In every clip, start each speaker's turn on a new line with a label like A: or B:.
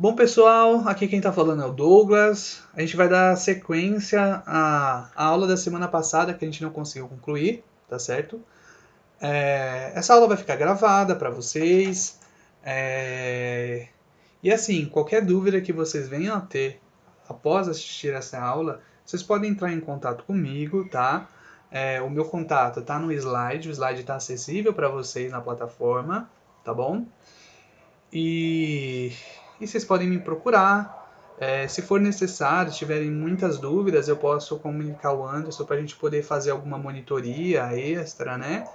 A: Bom, pessoal, aqui quem está falando é o Douglas. A gente vai dar sequência à aula da semana passada que a gente não conseguiu concluir, tá certo? Essa aula vai ficar gravada para vocês. E assim, qualquer dúvida que vocês venham a ter após assistir essa aula, vocês podem entrar em contato comigo, tá? O meu contato está no slide, o slide está acessível para vocês na plataforma, tá bom? E vocês podem me procurar. Se for necessário, se tiverem muitas dúvidas, eu posso comunicar o Anderson para a gente poder fazer alguma monitoria extra, né?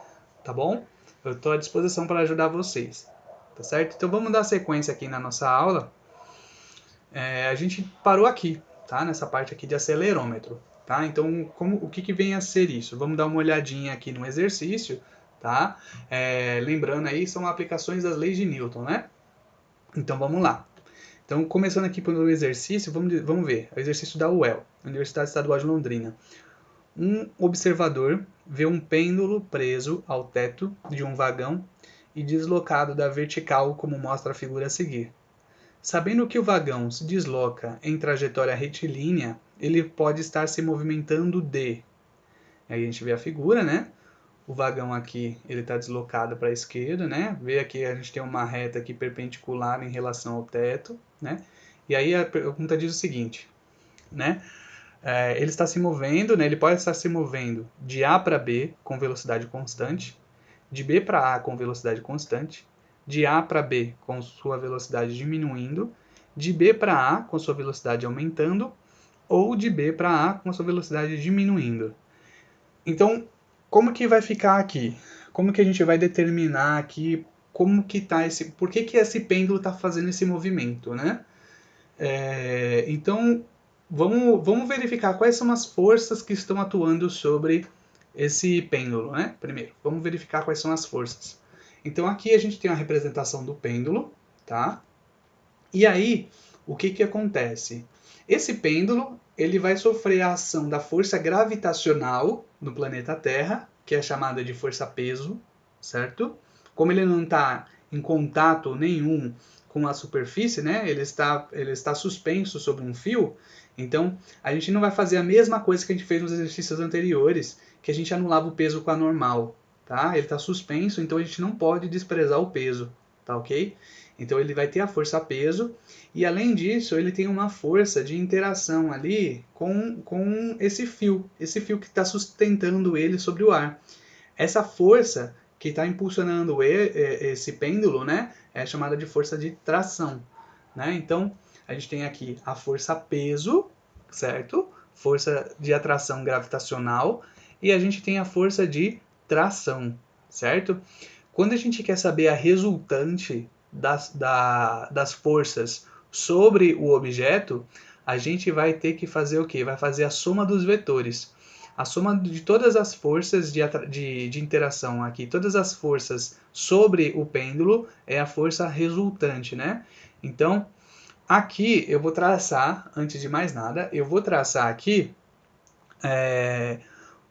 A: Tá bom? Eu estou à disposição para ajudar vocês, tá certo? Então vamos dar sequência aqui na nossa aula. A gente parou aqui, tá? Nessa parte aqui de acelerômetro, tá? Então o que vem a ser isso? Vamos dar uma olhadinha aqui no exercício, tá? Lembrando aí, são aplicações das leis de Newton, né? Então vamos lá. Então, começando aqui pelo exercício, vamos ver. O exercício da UEL, Universidade Estadual de Londrina. Um observador vê um pêndulo preso ao teto de um vagão e deslocado da vertical, como mostra a figura a seguir. Sabendo que o vagão se desloca em trajetória retilínea, ele pode estar se movimentando de... Aí a gente vê a figura, né? O vagão aqui ele está deslocado para a esquerda, né? Vê aqui a gente tem uma reta aqui perpendicular em relação ao teto, né? E aí a pergunta diz o seguinte, né? Ele está se movendo, né? Ele pode estar se movendo de A para B com velocidade constante, de B para A com velocidade constante, de A para B com sua velocidade diminuindo, de B para A com sua velocidade aumentando, ou de B para A com sua velocidade diminuindo. Então, como que vai ficar aqui? Como que a gente vai determinar aqui como que tá esse... Por que esse pêndulo está fazendo esse movimento, né? Então, vamos verificar quais são as forças que estão atuando sobre esse pêndulo, né? Primeiro, vamos verificar quais são as forças. Então, aqui a gente tem a representação do pêndulo, tá? E aí, o que acontece? Esse pêndulo ele vai sofrer a ação da força gravitacional no planeta Terra, que é chamada de força-peso, certo? Como ele não está em contato nenhum com a superfície, né? Ele está suspenso sobre um fio, então a gente não vai fazer a mesma coisa que a gente fez nos exercícios anteriores, que a gente anulava o peso com a normal, tá? Ele está suspenso, então a gente não pode desprezar o peso, tá ok? Então ele vai ter a força-peso e além disso ele tem uma força de interação ali com esse fio que está sustentando ele sobre o ar. Essa força que está impulsionando esse pêndulo, né, é chamada de força de tração, né? Então a gente tem aqui a força-peso, certo? Força de atração gravitacional e a gente tem a força de tração, certo? Quando a gente quer saber a resultante das forças sobre o objeto, a gente vai ter que fazer o quê? Vai fazer a soma dos vetores. A soma de todas as forças de interação aqui, todas as forças sobre o pêndulo é a força resultante, né? Então, aqui eu vou traçar, antes de mais nada, eu vou traçar aqui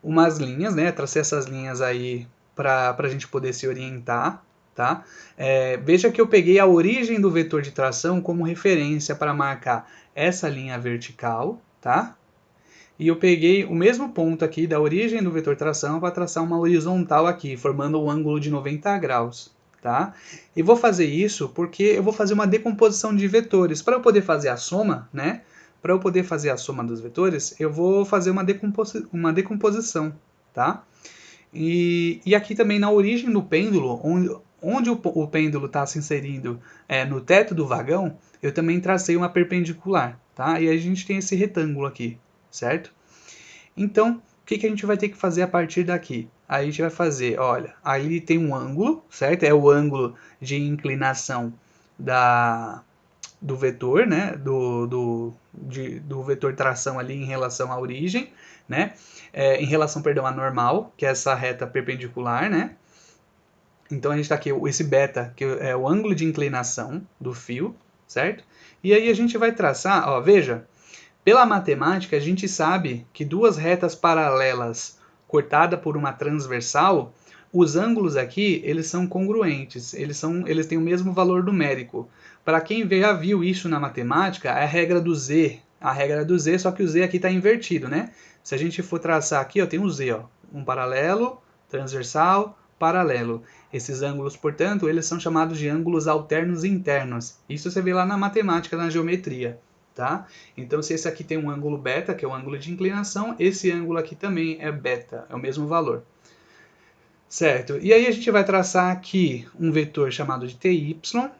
A: umas linhas, né? Tracei essas linhas aí para a gente poder se orientar, tá? Veja que eu peguei a origem do vetor de tração como referência para marcar essa linha vertical, tá? E eu peguei o mesmo ponto aqui da origem do vetor tração para traçar uma horizontal aqui, formando um ângulo de 90 graus, tá? E vou fazer isso porque eu vou fazer uma decomposição de vetores. Para eu poder fazer a soma, né? Para eu poder fazer a soma dos vetores, eu vou fazer uma decomposição, tá? E aqui também na origem do pêndulo, onde o pêndulo está se inserindo no teto do vagão, eu também tracei uma perpendicular, tá? E aí a gente tem esse retângulo aqui, certo? Então, o que a gente vai ter que fazer a partir daqui? A gente vai fazer, olha, ali tem um ângulo, certo? É o ângulo de inclinação do vetor, né? Do vetor tração ali em relação à origem, né? Em relação, perdão, à normal, que é essa reta perpendicular, né? Então a gente está aqui, esse beta, que é o ângulo de inclinação do fio, certo? E aí a gente vai traçar, ó, veja, pela matemática a gente sabe que duas retas paralelas cortadas por uma transversal, os ângulos aqui, eles são congruentes, eles têm o mesmo valor numérico. Para quem já viu isso na matemática, é a regra do Z, só que o Z aqui está invertido, né? Se a gente for traçar aqui, ó, tem um Z, ó, um paralelo, transversal, paralelo. Esses ângulos, portanto, eles são chamados de ângulos alternos internos. Isso você vê lá na matemática, na geometria. Tá? Então, se esse aqui tem um ângulo beta, que é o ângulo de inclinação, esse ângulo aqui também é beta, é o mesmo valor. Certo? E aí a gente vai traçar aqui um vetor chamado de TY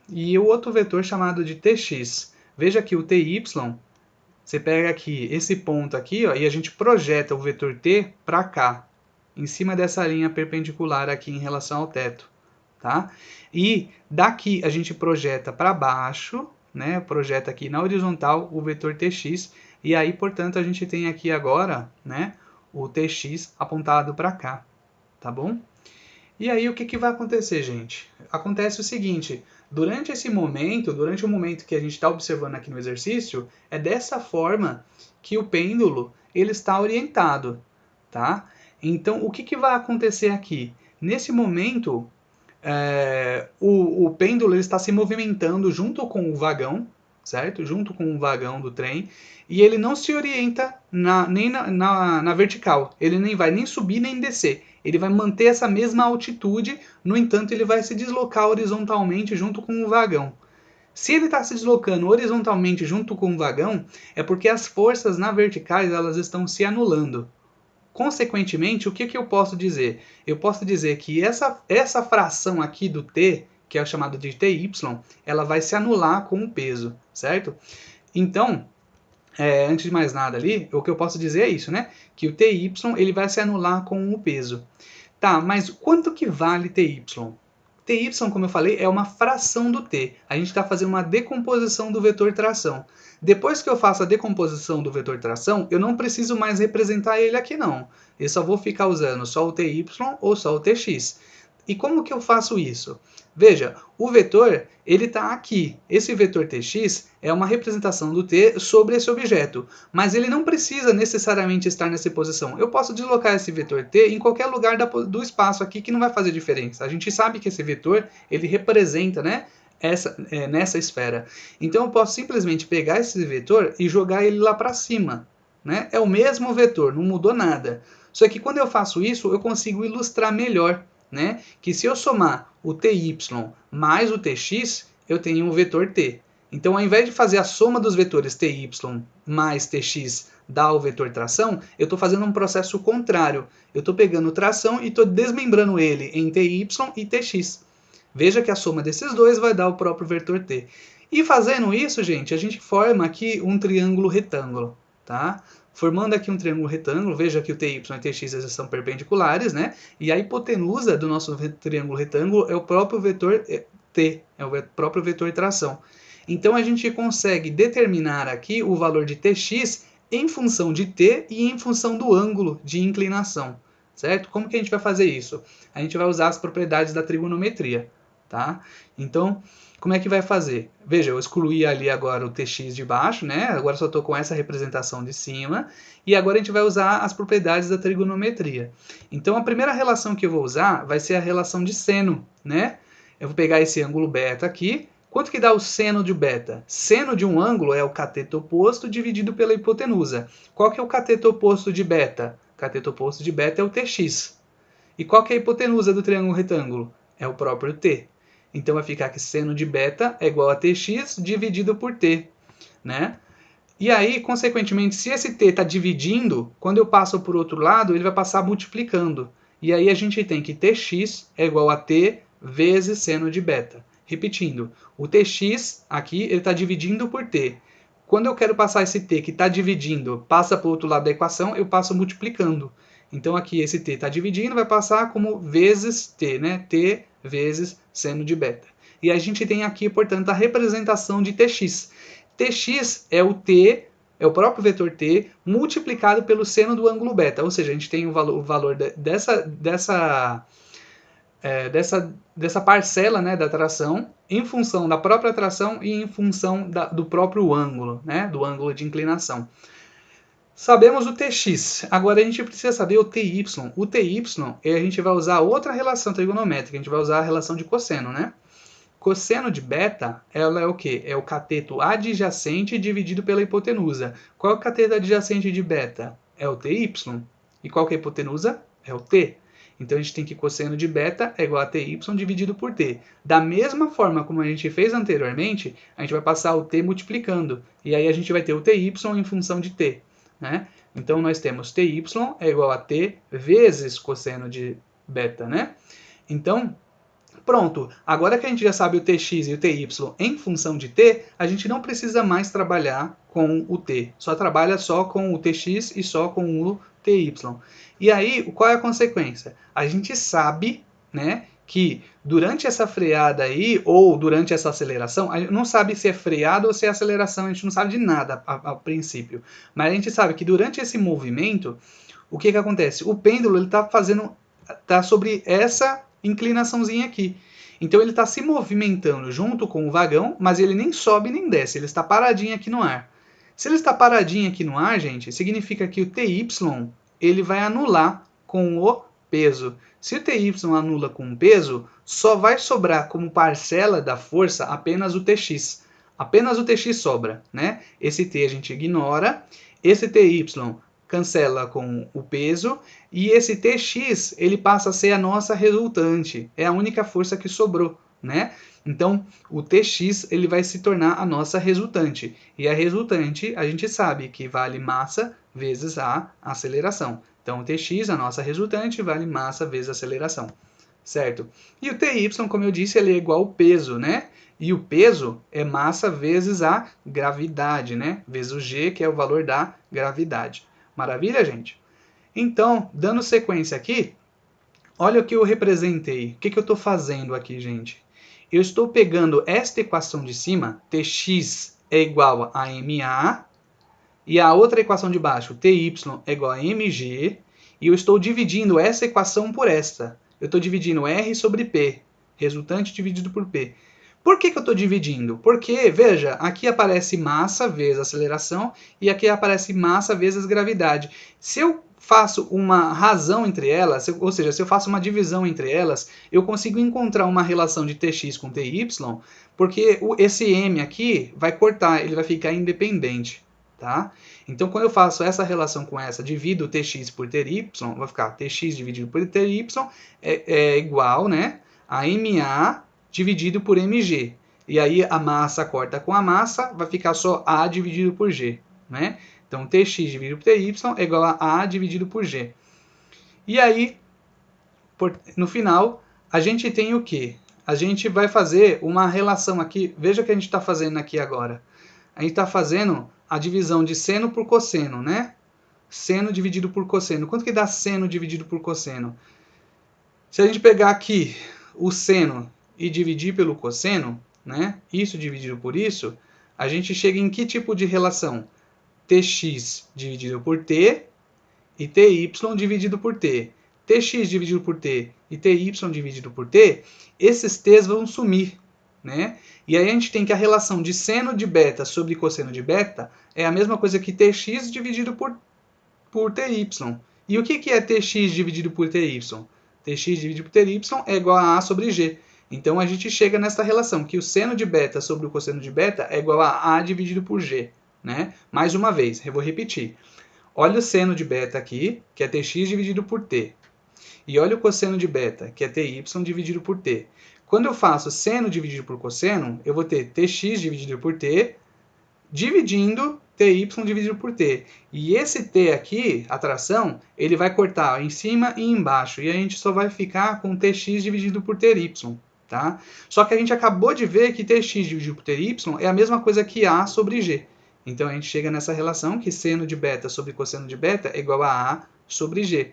A: e o outro vetor chamado de TX. Veja que o TY, você pega aqui esse ponto aqui, ó, e a gente projeta o vetor T para cá, em cima dessa linha perpendicular aqui em relação ao teto. Tá? E daqui a gente projeta para baixo, né? Projeta aqui na horizontal o vetor Tx, e aí, portanto, a gente tem aqui agora, né, o Tx apontado para cá, tá bom? E aí o que vai acontecer, gente? Acontece o seguinte, durante o momento que a gente está observando aqui no exercício, é dessa forma que o pêndulo ele está orientado, tá? Então, o que vai acontecer aqui? Nesse momento, o pêndulo ele está se movimentando junto com o vagão, certo? Junto com o vagão do trem, e ele não se orienta nem na vertical. Ele nem vai nem subir nem descer. Ele vai manter essa mesma altitude, no entanto, ele vai se deslocar horizontalmente junto com o vagão. Se ele está se deslocando horizontalmente junto com o vagão, é porque as forças na verticais elas estão se anulando. Consequentemente, o que eu posso dizer? Eu posso dizer que essa fração aqui do t, que é chamada de ty, ela vai se anular com o peso, certo? Então, antes de mais nada ali, o que eu posso dizer é isso, né? Que o ty ele vai se anular com o peso. Tá, mas quanto que vale ty? Ty, como eu falei, é uma fração do t. A gente está fazendo uma decomposição do vetor tração. Depois que eu faço a decomposição do vetor tração, eu não preciso mais representar ele aqui não. Eu só vou ficar usando só o ty ou só o tx. E como que eu faço isso? Veja, o vetor ele está aqui. Esse vetor tx é uma representação do t sobre esse objeto, mas ele não precisa necessariamente estar nessa posição. Eu posso deslocar esse vetor t em qualquer lugar do espaço aqui que não vai fazer diferença. A gente sabe que esse vetor ele representa, né, nessa esfera. Então eu posso simplesmente pegar esse vetor e jogar ele lá para cima. Né? É o mesmo vetor, não mudou nada. Só que quando eu faço isso, eu consigo ilustrar melhor. Né? Que se eu somar o ty mais o tx, eu tenho um vetor t. Então, ao invés de fazer a soma dos vetores ty mais tx dar o vetor tração, eu estou fazendo um processo contrário. Eu estou pegando tração e estou desmembrando ele em ty e tx. Veja que a soma desses dois vai dar o próprio vetor t. E fazendo isso, gente, a gente forma aqui um triângulo retângulo. Tá? Formando aqui um triângulo retângulo, veja que o ty e tx são perpendiculares, né? E a hipotenusa do nosso triângulo retângulo é o próprio vetor t, é o próprio vetor tração. Então a gente consegue determinar aqui o valor de tx em função de t e em função do ângulo de inclinação, certo? Como que a gente vai fazer isso? A gente vai usar as propriedades da trigonometria, tá? Então, como é que vai fazer? Veja, eu excluí ali agora o tx de baixo, né? Agora só estou com essa representação de cima. E agora a gente vai usar as propriedades da trigonometria. Então, a primeira relação que eu vou usar vai ser a relação de seno, né? Eu vou pegar esse ângulo beta aqui. Quanto que dá o seno de beta? Seno de um ângulo é o cateto oposto dividido pela hipotenusa. Qual que é o cateto oposto de beta? O cateto oposto de beta é o tx. E qual que é a hipotenusa do triângulo retângulo? É o próprio t. Então vai ficar que seno de beta é igual a tx dividido por t, né? E aí, consequentemente, se esse t está dividindo, quando eu passo por outro lado, ele vai passar multiplicando. E aí a gente tem que tx é igual a t vezes seno de beta. Repetindo, o tx aqui ele está dividindo por t. Quando eu quero passar esse t que está dividindo, passa para o outro lado da equação, eu passo multiplicando. Então aqui esse t está dividindo, vai passar como vezes t, né? T vezes seno de beta. E a gente tem aqui, portanto, a representação de tx. Tx é o t, é o próprio vetor t, multiplicado pelo seno do ângulo beta. Ou seja, a gente tem o valor dessa parcela, né, da tração em função da própria tração e em função do próprio ângulo, né, do ângulo de inclinação. Sabemos o Tx, agora a gente precisa saber o Ty. O Ty, a gente vai usar outra relação trigonométrica, a gente vai usar a relação de cosseno, né? Cosseno de beta, ela é o quê? É o cateto adjacente dividido pela hipotenusa. Qual é o cateto adjacente de beta? É o Ty. E qual que é a hipotenusa? É o t. Então a gente tem que cosseno de beta é igual a Ty dividido por t. Da mesma forma como a gente fez anteriormente, a gente vai passar o t multiplicando. E aí a gente vai ter o Ty em função de t. Né? Então nós temos Ty é igual a t vezes cosseno de beta. Né? Então, pronto, agora que a gente já sabe o Tx e o Ty em função de t, a gente não precisa mais trabalhar com o t. Só trabalha só com o Tx e só com o Ty. E aí, qual é a consequência? A gente sabe, né, que durante essa freada aí, ou durante essa aceleração, a gente não sabe se é freada ou se é aceleração, a gente não sabe de nada a princípio. Mas a gente sabe que durante esse movimento, o que acontece? O pêndulo está sobre essa inclinaçãozinha aqui. Então ele está se movimentando junto com o vagão, mas ele nem sobe nem desce, ele está paradinho aqui no ar. Se ele está paradinho aqui no ar, gente, significa que o Ty ele vai anular com o peso. Se o Ty anula com o peso, só vai sobrar como parcela da força apenas o Tx. Apenas o Tx sobra, né? Esse T a gente ignora, esse Ty cancela com o peso e esse Tx ele passa a ser a nossa resultante. É a única força que sobrou, né? Então, o Tx ele vai se tornar a nossa resultante. E a resultante, a gente sabe que vale massa vezes a aceleração. Então, o Tx, a nossa resultante, vale massa vezes aceleração. Certo? E o Ty, como eu disse, ele é igual ao peso, né? E o peso é massa vezes a gravidade, né? Vezes o g, que é o valor da gravidade. Maravilha, gente? Então, dando sequência aqui, olha o que eu representei. O que eu estou fazendo aqui, gente? Eu estou pegando esta equação de cima, Tx é igual a ma, e a outra equação de baixo, Ty é igual a mg, e eu estou dividindo essa equação por esta. Eu estou dividindo R sobre P, resultante dividido por P. Por que eu estou dividindo? Porque, veja, aqui aparece massa vezes aceleração e aqui aparece massa vezes gravidade. Se eu faço uma razão entre elas, ou seja, se eu faço uma divisão entre elas, eu consigo encontrar uma relação de Tx com Ty, porque esse m aqui vai cortar, ele vai ficar independente. Tá? Então, quando eu faço essa relação com essa, divido Tx por Ty, vai ficar Tx dividido por Ty é igual, né, a Ma dividido por mg. E aí a massa corta com a massa, vai ficar só A dividido por G. Né? Então, Tx dividido por Ty é igual a A dividido por G. E aí, no final, a gente tem o quê? A gente vai fazer uma relação aqui. Veja o que a gente está fazendo aqui agora. A gente está fazendo a divisão de seno por cosseno, né? Seno dividido por cosseno. Quanto que dá seno dividido por cosseno? Se a gente pegar aqui o seno e dividir pelo cosseno, né? Isso dividido por isso, a gente chega em que tipo de relação? Tx dividido por t e Ty dividido por t. Tx dividido por t e Ty dividido por t, esses t's vão sumir. Né? E aí a gente tem que a relação de seno de beta sobre cosseno de beta é a mesma coisa que Tx dividido por Ty. E o que é Tx dividido por Ty? Tx dividido por Ty é igual a A sobre G. Então a gente chega nessa relação, que o seno de beta sobre o cosseno de beta é igual a A dividido por G. Né? Mais uma vez, eu vou repetir. Olha o seno de beta aqui, que é Tx dividido por T. E olha o cosseno de beta, que é Ty dividido por T. Quando eu faço seno dividido por cosseno, eu vou ter Tx dividido por T, dividindo Ty dividido por T. E esse T aqui, a tração, ele vai cortar em cima e embaixo. E a gente só vai ficar com Tx dividido por Ty. Tá? Só que a gente acabou de ver que Tx dividido por Ty é a mesma coisa que A sobre G. Então a gente chega nessa relação que seno de beta sobre cosseno de beta é igual a A sobre G.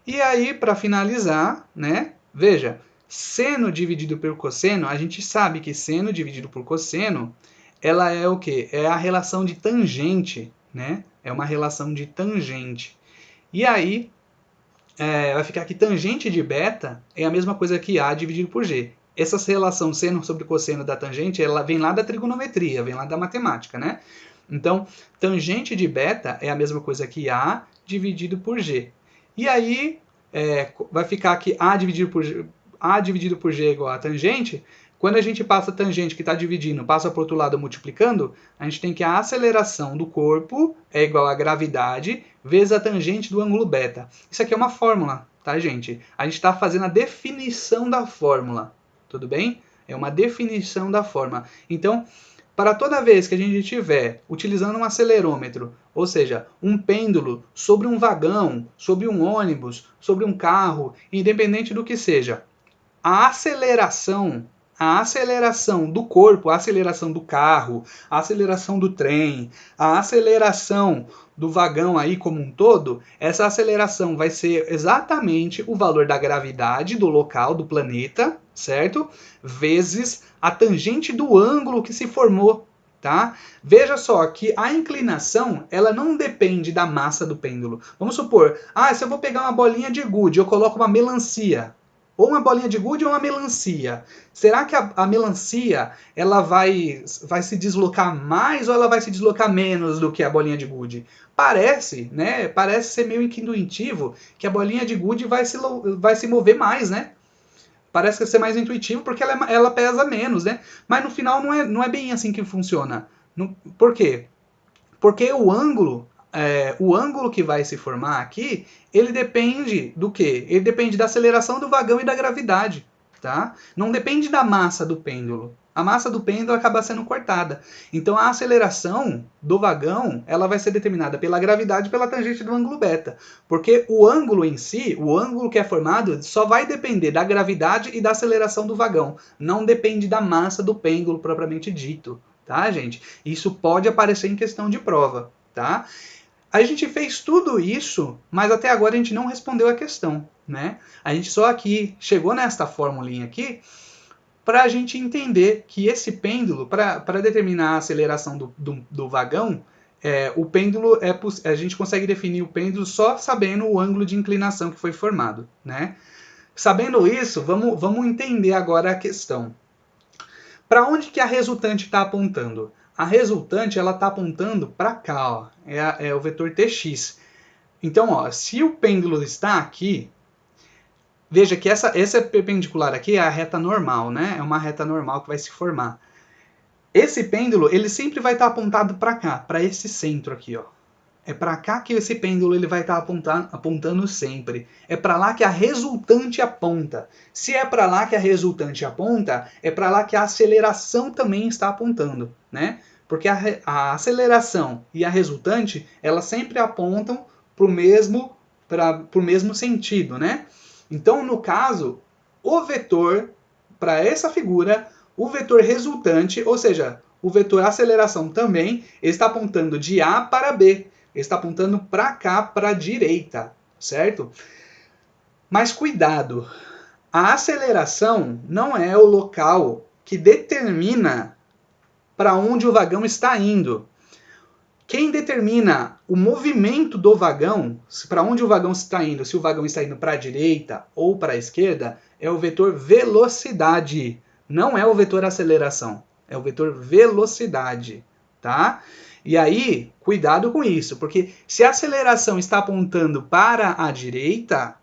A: E aí, para finalizar, né, veja, seno dividido por cosseno, a gente sabe que seno dividido por cosseno, ela é o quê? É a relação de tangente, né? É uma relação de tangente. E aí, vai ficar que tangente de beta é a mesma coisa que A dividido por G. Essa relação seno sobre cosseno da tangente, ela vem lá da trigonometria, vem lá da matemática, né? Então, tangente de beta é a mesma coisa que A dividido por G. E aí, vai ficar que A dividido por G é igual a tangente. Quando a gente passa a tangente que está dividindo, passa para o outro lado multiplicando, a gente tem que a aceleração do corpo é igual a gravidade vezes a tangente do ângulo beta. Isso aqui é uma fórmula, tá, gente? A gente está fazendo a definição da fórmula, tudo bem? É uma definição da fórmula. Então, para toda vez que a gente estiver utilizando um acelerômetro, ou seja, um pêndulo sobre um vagão, sobre um ônibus, sobre um carro, independente do que seja, a aceleração do corpo, a aceleração do carro, a aceleração do trem, a aceleração do vagão aí como um todo, essa aceleração vai ser exatamente o valor da gravidade do local, do planeta, certo? Vezes a tangente do ângulo que se formou, tá? Veja só que a inclinação, ela não depende da massa do pêndulo. Vamos supor, se eu vou pegar uma bolinha de gude, eu coloco uma melancia, ou uma bolinha de gude ou uma melancia. Será que a melancia ela vai se deslocar mais ou ela vai se deslocar menos do que a bolinha de gude? Parece, né? Parece ser meio que intuitivo que a bolinha de gude vai se mover mais, né? Parece ser mais intuitivo porque ela pesa menos, né? Mas no final não é bem assim que funciona. Por quê? Porque o ângulo que vai se formar aqui, ele depende do quê? Ele depende da aceleração do vagão e da gravidade, tá? Não depende da massa do pêndulo. A massa do pêndulo acaba sendo cortada. Então a aceleração do vagão, ela vai ser determinada pela gravidade e pela tangente do ângulo beta. Porque o ângulo em si, o ângulo que é formado, só vai depender da gravidade e da aceleração do vagão. Não depende da massa do pêndulo propriamente dito, tá, gente? Isso pode aparecer em questão de prova, tá? A gente fez tudo isso, mas até agora a gente não respondeu a questão, né? A gente só aqui chegou nesta formulinha aqui para a gente entender que esse pêndulo, para determinar a aceleração do vagão, o pêndulo a gente consegue definir o pêndulo só sabendo o ângulo de inclinação que foi formado, né? Sabendo isso, vamos entender agora a questão. Para onde que a resultante está apontando? A resultante ela está apontando para cá, ó, é o vetor tx. Então, ó, se o pêndulo está aqui, veja que essa perpendicular aqui é a reta normal, né? É uma reta normal que vai se formar. Esse pêndulo ele sempre vai estar apontado para cá, para esse centro aqui, ó. É para cá que esse pêndulo ele vai estar apontando sempre. É para lá que a resultante aponta. Se é para lá que a resultante aponta, é para lá que a aceleração também está apontando, né? Porque a aceleração e a resultante, elas sempre apontam para o mesmo sentido, né? Então, no caso, o vetor, para essa figura, o vetor resultante, ou seja, o vetor aceleração também, está apontando de A para B. Está apontando para cá, para a direita, certo? Mas cuidado, a aceleração não é o local que determina para onde o vagão está indo. Quem determina o movimento do vagão, para onde o vagão está indo, se o vagão está indo para a direita ou para a esquerda, é o vetor velocidade, não é o vetor aceleração, é o vetor velocidade, tá? E aí, cuidado com isso, porque se a aceleração está apontando para a direita,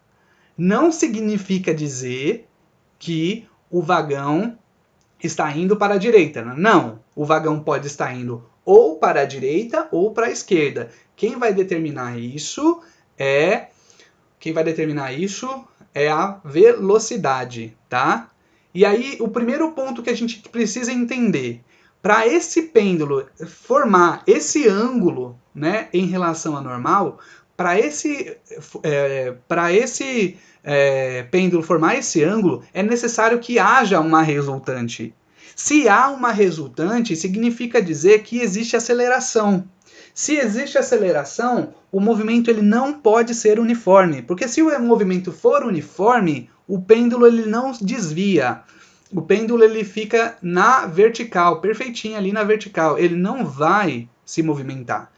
A: não significa dizer que o vagão está indo para a direita. Não, o vagão pode estar indo ou para a direita ou para a esquerda. Quem vai determinar isso é a velocidade, tá? E aí, o primeiro ponto que a gente precisa entender, para esse pêndulo formar esse ângulo, né, em relação à normal, para esse pêndulo formar esse ângulo, é necessário que haja uma resultante. Se há uma resultante, significa dizer que existe aceleração. Se existe aceleração, o movimento ele não pode ser uniforme, porque se o movimento for uniforme, o pêndulo ele não desvia. O pêndulo ele fica na vertical, perfeitinho ali na vertical. Ele não vai se movimentar.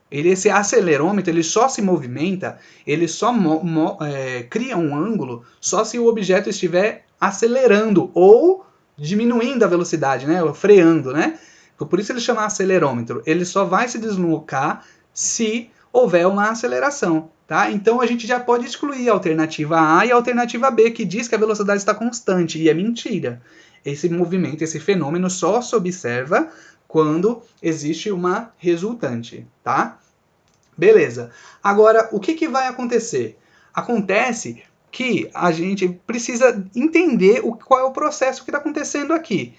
A: Esse acelerômetro ele só se movimenta, ele só cria um ângulo só se o objeto estiver acelerando ou diminuindo a velocidade, né? Ou freando, né? Por isso ele chama acelerômetro. Ele só vai se deslocar se houver uma aceleração. Tá? Então a gente já pode excluir a alternativa A e a alternativa B, que diz que a velocidade está constante, e é mentira. Esse movimento, esse fenômeno só se observa quando existe uma resultante. Tá? Beleza. Agora, o que vai acontecer? Acontece que a gente precisa entender qual é o processo que está acontecendo aqui.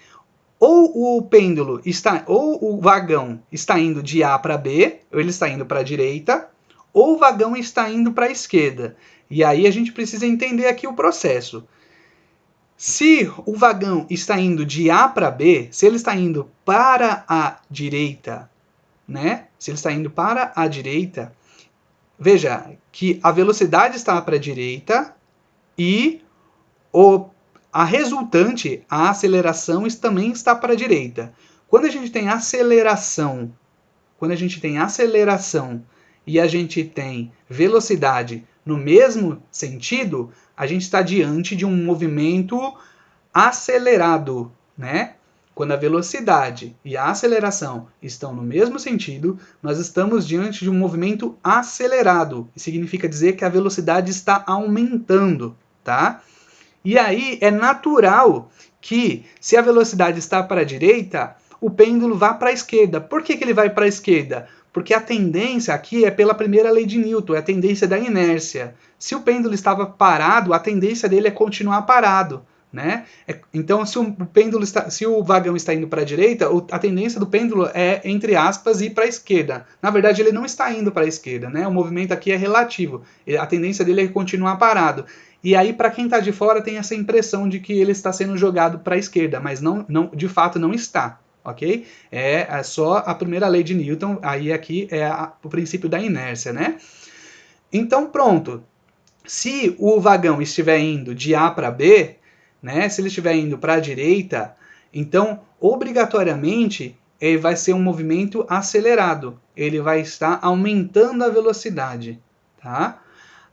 A: Ou o pêndulo está, ou o vagão está indo de A para B, ou ele está indo para a direita, ou o vagão está indo para a esquerda. E aí a gente precisa entender aqui o processo. Se o vagão está indo de A para B, se ele está indo para a direita, né? Se ele está indo para a direita, veja que a velocidade está para a direita e a resultante, a aceleração, também está para a direita. Quando a gente tem aceleração, e a gente tem velocidade no mesmo sentido, a gente está diante de um movimento acelerado, né? Quando a velocidade e a aceleração estão no mesmo sentido, nós estamos diante de um movimento acelerado. Isso significa dizer que a velocidade está aumentando, tá? E aí é natural que, se a velocidade está para a direita, o pêndulo vá para a esquerda. Por que ele vai para a esquerda? Porque a tendência aqui é pela primeira lei de Newton, é a tendência da inércia. Se o pêndulo estava parado, a tendência dele é continuar parado. Né? Então, se o vagão está indo para a direita, a tendência do pêndulo é, entre aspas, ir para a esquerda. Na verdade, ele não está indo para a esquerda, né? O movimento aqui é relativo. A tendência dele é continuar parado. E aí, para quem está de fora, tem essa impressão de que ele está sendo jogado para a esquerda, mas não, de fato não está. Ok? É só a primeira lei de Newton, aí aqui é o princípio da inércia, né? Então, pronto. Se o vagão estiver indo de A para B, né? Se ele estiver indo para a direita, então, obrigatoriamente, ele vai ser um movimento acelerado. Ele vai estar aumentando a velocidade. Tá?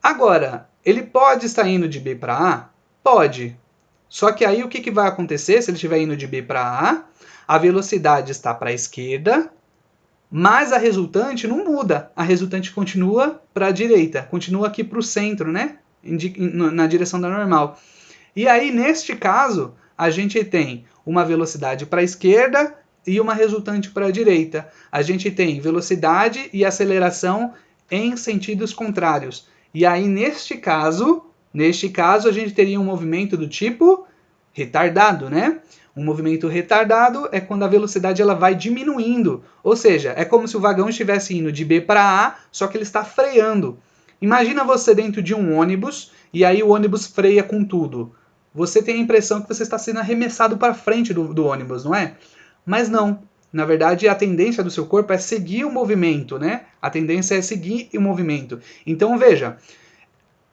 A: Agora, ele pode estar indo de B para A? Pode. Só que aí o que vai acontecer se ele estiver indo de B para A? A velocidade está para a esquerda, mas a resultante não muda. A resultante continua para a direita, continua aqui para o centro, né? Na direção da normal. E aí, neste caso, a gente tem uma velocidade para a esquerda e uma resultante para a direita. A gente tem velocidade e aceleração em sentidos contrários. E aí, neste caso, a gente teria um movimento do tipo retardado, né? Um movimento retardado é quando a velocidade ela vai diminuindo. Ou seja, é como se o vagão estivesse indo de B para A, só que ele está freando. Imagina você dentro de um ônibus e aí o ônibus freia com tudo. Você tem a impressão que você está sendo arremessado para frente do ônibus, não é? Mas não. Na verdade, a tendência do seu corpo é seguir o movimento, né? A tendência é seguir o movimento. Então, veja,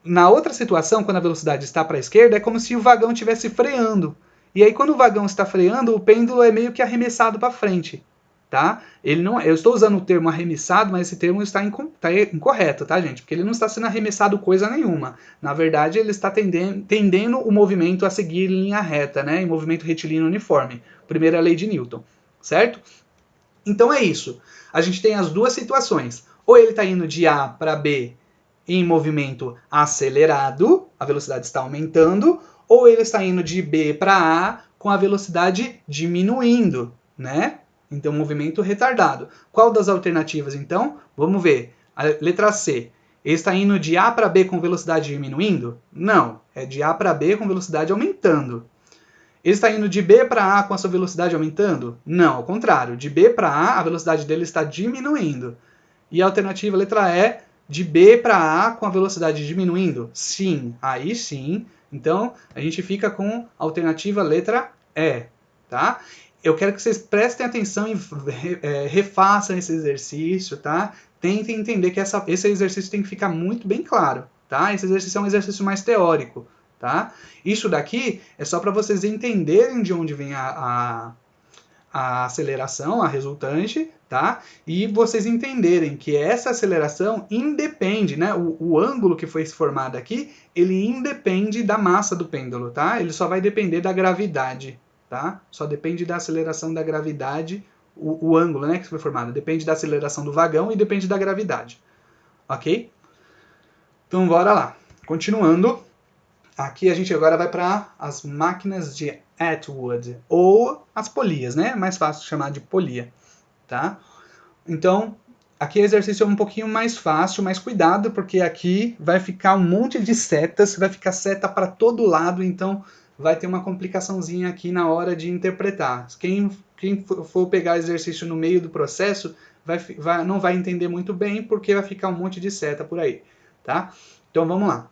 A: na outra situação, quando a velocidade está para a esquerda, é como se o vagão estivesse freando. E aí, quando o vagão está freando, o pêndulo é meio que arremessado para frente. Tá? Ele não, eu estou usando o termo arremessado, mas esse termo está incorreto, tá, gente? Porque ele não está sendo arremessado coisa nenhuma. Na verdade, ele está tendendo o movimento a seguir em linha reta, né? Em movimento retilíneo uniforme. Primeira lei de Newton, certo? Então é isso. A gente tem as duas situações. Ou ele está indo de A para B em movimento acelerado, a velocidade está aumentando, ou ele está indo de B para A com a velocidade diminuindo, né? Então, movimento retardado. Qual das alternativas, então? Vamos ver. A letra C. Ele está indo de A para B com velocidade diminuindo? Não. É de A para B com velocidade aumentando. Ele está indo de B para A com a sua velocidade aumentando? Não, ao contrário. De B para A, a velocidade dele está diminuindo. E a alternativa, letra E, de B para A com a velocidade diminuindo? Sim. Aí sim. Então, a gente fica com a alternativa letra E. Tá? Eu quero que vocês prestem atenção e refaçam esse exercício, tá? Tentem entender que esse exercício tem que ficar muito bem claro, tá? Esse exercício é um exercício mais teórico, tá? Isso daqui é só para vocês entenderem de onde vem a aceleração, a resultante, tá? E vocês entenderem que essa aceleração independe, né? O ângulo que foi formado aqui, ele independe da massa do pêndulo, tá? Ele só vai depender da gravidade. Tá? Só depende da aceleração da gravidade o ângulo, né, que foi formado. Depende da aceleração do vagão e depende da gravidade. Ok? Então, bora lá. Continuando, aqui a gente agora vai para as máquinas de Atwood, ou as polias, né? Mais fácil de chamar de polia, tá? Então, aqui o exercício é um pouquinho mais fácil, mas cuidado, porque aqui vai ficar um monte de setas, vai ficar seta para todo lado, então vai ter uma complicaçãozinha aqui na hora de interpretar. Quem for pegar exercício no meio do processo, não vai entender muito bem, porque vai ficar um monte de seta por aí, tá? Então vamos lá.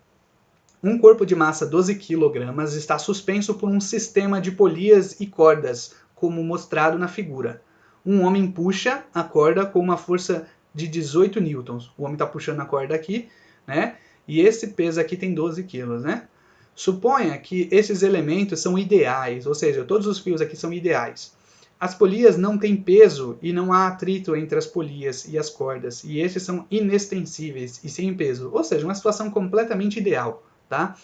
A: Um corpo de massa 12 kg está suspenso por um sistema de polias e cordas, como mostrado na figura. Um homem puxa a corda com uma força de 18 newtons. O homem está puxando a corda aqui, né? E esse peso aqui tem 12 kg, né? Suponha que esses elementos são ideais, ou seja, todos os fios aqui são ideais. As polias não têm peso e não há atrito entre as polias e as cordas, e estes são inextensíveis e sem peso, ou seja, uma situação completamente ideal. Tá?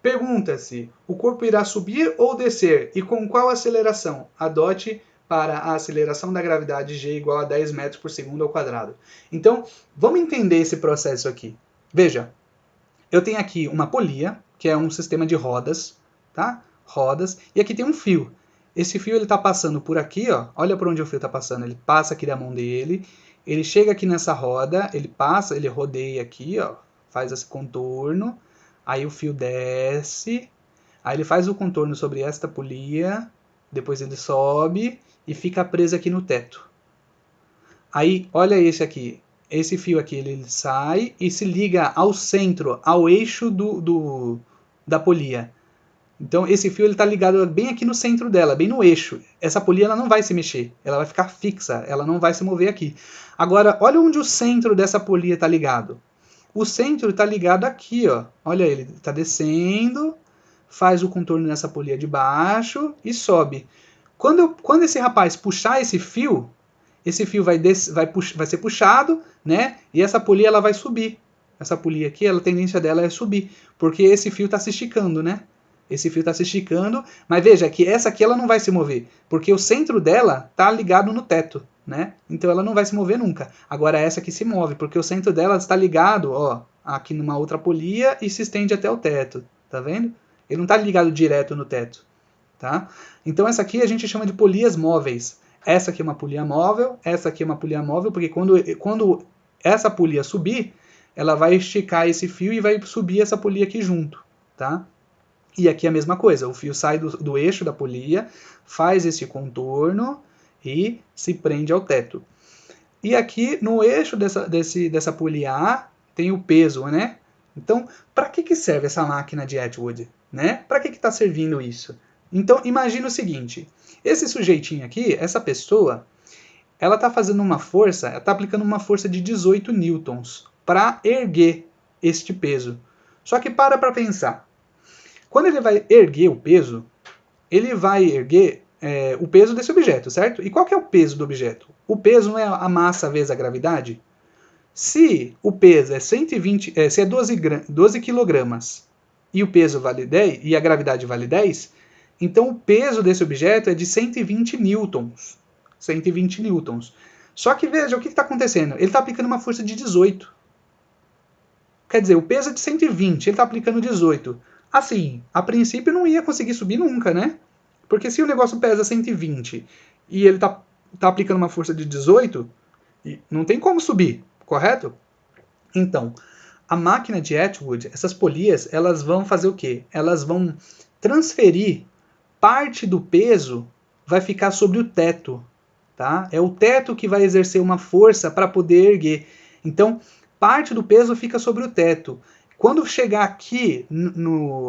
A: Pergunta-se, o corpo irá subir ou descer e com qual aceleração? Adote para a aceleração da gravidade g igual a 10 metros por segundo ao quadrado. Então, vamos entender esse processo aqui. Veja, eu tenho aqui uma polia, que é um sistema de rodas, tá? Rodas, e aqui tem um fio. Esse fio está passando por aqui, ó. Olha por onde o fio está passando. Ele passa aqui da mão dele, ele chega aqui nessa roda, ele passa, ele rodeia aqui, ó, faz esse contorno. Aí o fio desce, aí ele faz o contorno sobre esta polia, depois ele sobe e fica preso aqui no teto. Aí, olha esse aqui. Esse fio aqui ele sai e se liga ao centro, ao eixo da polia. Então esse fio está ligado bem aqui no centro dela, bem no eixo. Essa polia ela não vai se mexer, ela vai ficar fixa, ela não vai se mover aqui. Agora, olha onde o centro dessa polia está ligado. O centro está ligado aqui, ó. Olha ele, está descendo, faz o contorno nessa polia de baixo e sobe. Quando esse rapaz puxar esse fio vai ser puxado, né? E essa polia ela vai subir. Essa polia aqui, a tendência dela é subir, porque esse fio está se esticando, né? Esse fio está se esticando, mas veja que essa aqui ela não vai se mover, porque o centro dela está ligado no teto, né? Então ela não vai se mover nunca. Agora essa aqui se move, porque o centro dela está ligado, ó, aqui numa outra polia e se estende até o teto, tá vendo? Ele não está ligado direto no teto, tá? Então essa aqui a gente chama de polias móveis. Essa aqui é uma polia móvel, essa aqui é uma polia móvel, porque quando essa polia subir, ela vai esticar esse fio e vai subir essa polia aqui junto, tá? E aqui a mesma coisa, o fio sai do eixo da polia, faz esse contorno e se prende ao teto. E aqui no eixo dessa polia A tem o peso, né? Então, para que serve essa máquina de Atwood? Né? Para que está servindo isso? Então, imagina o seguinte, esse sujeitinho aqui, essa pessoa, ela está fazendo uma força, ela está aplicando uma força de 18 newtons para erguer este peso. Só que para pensar. Quando ele vai erguer o peso, ele vai erguer o peso desse objeto, certo? E qual que é o peso do objeto? O peso não é a massa vezes a gravidade? Se o peso é 12 kg e o peso vale 10 e a gravidade vale 10, então o peso desse objeto é de 120 newtons. 120 newtons. Só que veja o que está acontecendo. Ele está aplicando uma força de 18. Quer dizer, o peso é de 120, ele está aplicando 18. Assim, a princípio não ia conseguir subir nunca, né? Porque se o negócio pesa 120 e ele tá aplicando uma força de 18, não tem como subir, correto? Então, a máquina de Atwood, essas polias, elas vão fazer o quê? Elas vão transferir parte do peso, vai ficar sobre o teto, tá? É o teto que vai exercer uma força para poder erguer. Então, parte do peso fica sobre o teto. Quando chegar aqui,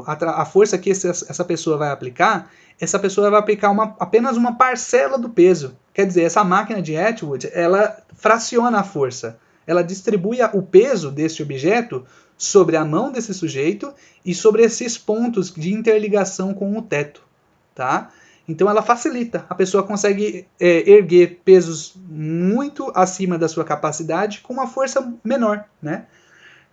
A: a força que essa pessoa vai aplicar, essa pessoa vai aplicar apenas uma parcela do peso. Quer dizer, essa máquina de Atwood, ela fraciona a força. Ela distribui o peso desse objeto sobre a mão desse sujeito e sobre esses pontos de interligação com o teto. Tá? Então ela facilita. A pessoa consegue erguer pesos muito acima da sua capacidade com uma força menor, né?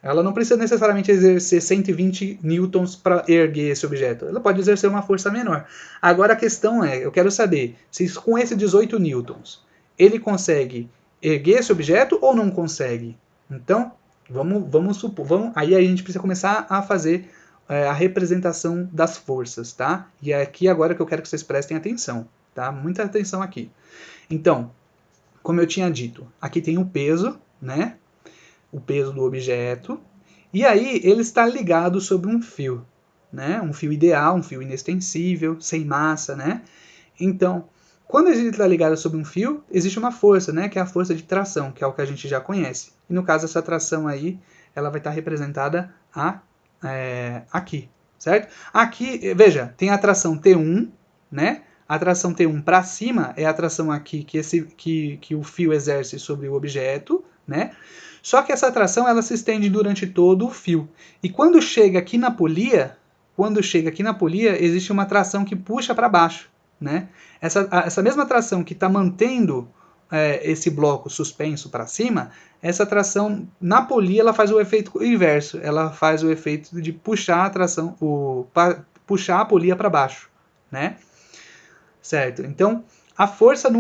A: Ela não precisa necessariamente exercer 120 newtons para erguer esse objeto. Ela pode exercer uma força menor. Agora a questão é, eu quero saber, se com esse 18 newtons ele consegue erguer esse objeto ou não consegue? Então, vamos supor, aí a gente precisa começar a fazer a representação das forças, tá? E é aqui agora que eu quero que vocês prestem atenção, tá? Muita atenção aqui. Então, como eu tinha dito, aqui tem o peso, né? O peso do objeto, e aí ele está ligado sobre um fio, né? Um fio ideal, um fio inextensível, sem massa, né? Então, quando ele está ligado sobre um fio, existe uma força, né? Que é a força de tração, que é o que a gente já conhece. E no caso, essa tração aí, ela vai estar representada aqui, certo? Aqui, veja, tem a tração T1, né? A tração T1 para cima é a tração aqui que o fio exerce sobre o objeto, né? Só que essa tração ela se estende durante todo o fio. E quando chega aqui na polia, existe uma tração que puxa para baixo, né? Essa mesma tração que está mantendo esse bloco suspenso para cima, essa tração na polia ela faz o efeito inverso. Ela faz o efeito de puxar a tração, puxar a polia para baixo, né? Certo? Então, a força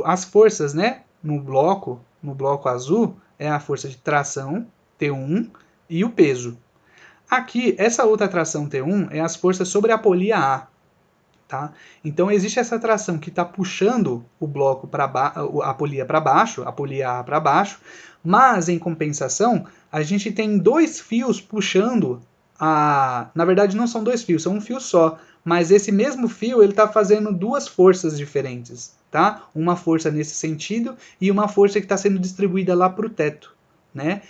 A: as forças, né, no bloco azul é a força de tração T1 e o peso. Aqui, essa outra tração T1 é as forças sobre a polia A. Tá? Então existe essa tração que está puxando o bloco a polia para baixo, a polia A para baixo, mas em compensação a gente tem dois fios puxando na verdade não são dois fios, são um fio só, mas esse mesmo fio ele está fazendo duas forças diferentes, tá? Uma força nesse sentido e uma força que está sendo distribuída lá para o teto, né?